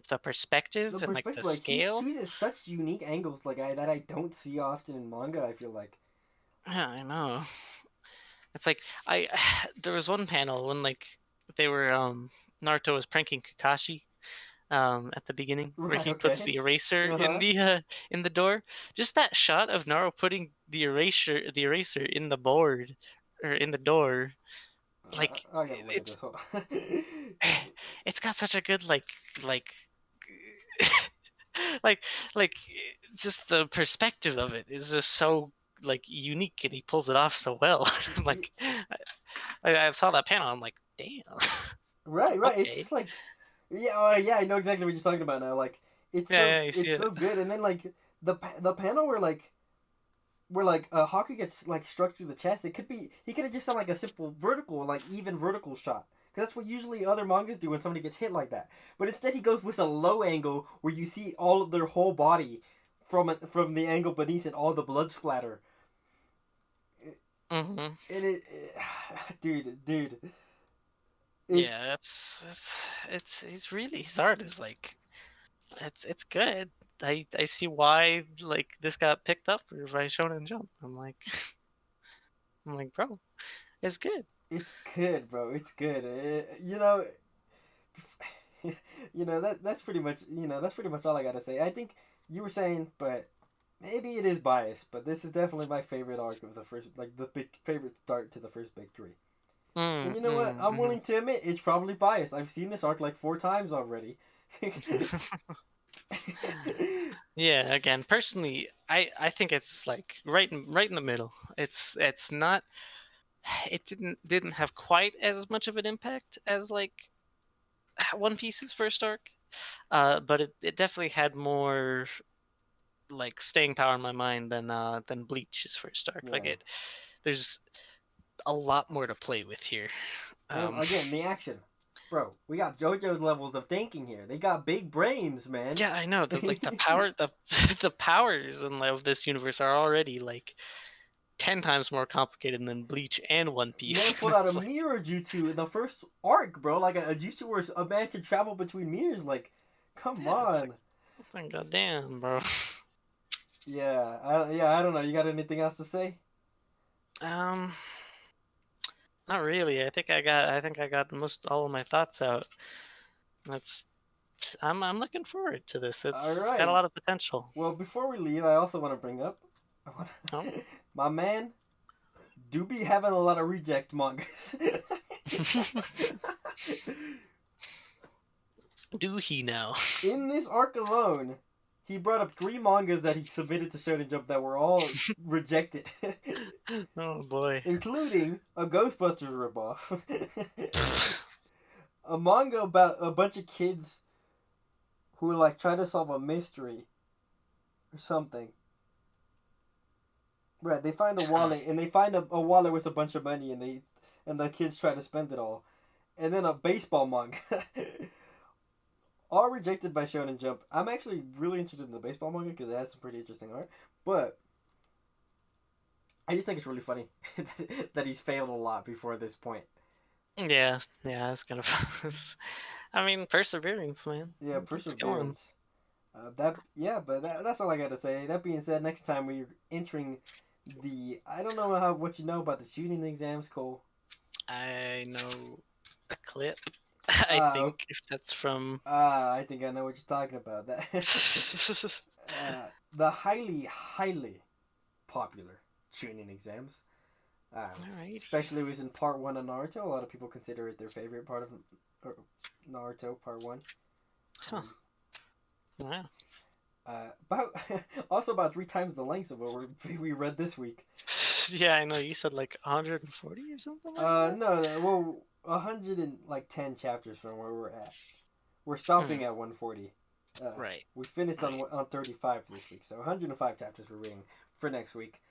the perspective and like the perspective, like he scale. chooses such unique angles, like that I don't see often in manga. I feel like. Yeah, I know. It's like I there was one panel when like they were Naruto was pranking Kakashi at the beginning where Right. he puts Okay. the eraser Uh huh. in the door. Just that shot of Naruto putting the eraser in the board or in the door, like I gotta look at this. Hold on. it's got such a good like like like just the perspective of it is just so like unique, and he pulls it off so well. Like I saw that panel, I'm like, damn. Right, right. It's Okay. just like, yeah, yeah. I know exactly what you're talking about now. Like, Yeah, you see it's it. so good. And then like the panel where Haku gets like struck through the chest. It could be he could have just done like a simple vertical, like even vertical shot. Because that's what usually other mangas do when somebody gets hit like that. But instead, he goes with a low angle where you see all of their whole body from the angle beneath and all the blood splatter. Mm-hmm. And dude, it Yeah, it's he's really his art is like it's good. I see why like this got picked up by Shonen Jump. I'm like, bro, it's good. it's good, bro. It's good. That's pretty much all I gotta say. I think you were saying, but maybe it is biased. But this is definitely my favorite arc of the first, like the big favorite start to the first big three. And you know what? I'm Mm-hmm. willing to admit it's probably biased. I've seen this arc like 4 times already. Yeah, again, personally, I think it's like right in the middle. It's not it didn't have quite as much of an impact as like One Piece's first arc. But it definitely had more like staying power in my mind than Bleach's first arc. Like Yeah. there's a lot more to play with here. And Um, again, the action. Bro, we got JoJo's levels of thinking here. They got big brains, man. Yeah, I know. The power the powers of this universe are already like 10 times more complicated than Bleach and One Man Piece. pulled out a It's like, mirror jutsu in the first arc, bro. Like a jutsu where a man can travel between mirrors. Like, come yeah, on. it's like goddamn, bro. I don't know. You got anything else to say? Um, Not really. I think I got most all of my thoughts out. That's I'm looking forward to this. All It's got a right. lot of potential. Well, before we leave, I also want to bring up, Oh. my man do be having a lot of reject mangas. Do he now? In this arc alone, he brought up 3 mangas that he submitted to Shonen Jump that were all rejected, Oh boy. including a Ghostbusters ripoff, a manga about a bunch of kids who like try to solve a mystery or something. Right, they find a wallet and they find a wallet with a bunch of money and the kids try to spend it all, and then a baseball manga. All rejected by Shonen Jump. I'm actually really interested in the baseball manga because it has some pretty interesting art. But I just think it's really funny that he's failed a lot before this point. Yeah, it's kind of. I mean, perseverance, man. Yeah, It keeps going. perseverance. That's all I got to say. That being said, next time we're entering I don't know what you know about the shooting exams, Cole. I know a clip. I think if that's from. I think I know what you're talking about. That the highly popular tuning exams. All right. Especially was in part 1 of Naruto. A lot of people consider it their favorite part of Naruto part 1. Huh. Wow. About also about 3 times the length of what we read this week. Yeah, I know. You said like 140 or something. Like that? No, well, 110 chapters from where we're at. We're stopping at 140. Right. We finished on 35 this week, so 105 chapters we're reading for next week.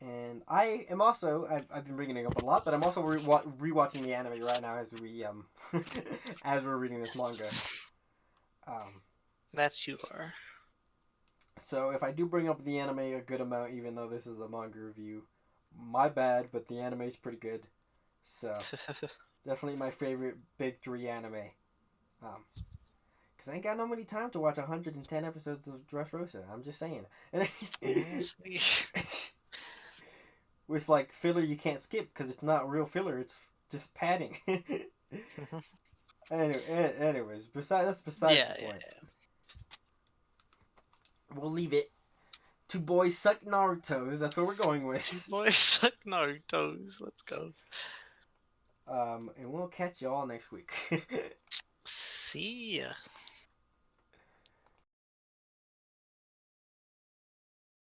And I am also I've been bringing it up a lot, but I'm also rewatching the anime right now as we as we're reading this manga. That's you are. So if I do bring up the anime a good amount, even though this is a manga review, my bad. But the anime is pretty good, so definitely my favorite big 3 anime. Cause I ain't got no many time to watch 110 episodes of Dressrosa. I'm just saying. With like filler you can't skip because it's not real filler. It's just padding. Anyways, that's besides the point. Yeah. We'll leave it to boys suck Naruto's. That's what we're going with. Two boys suck Naruto's. Let's go. And we'll catch y'all next week. See ya.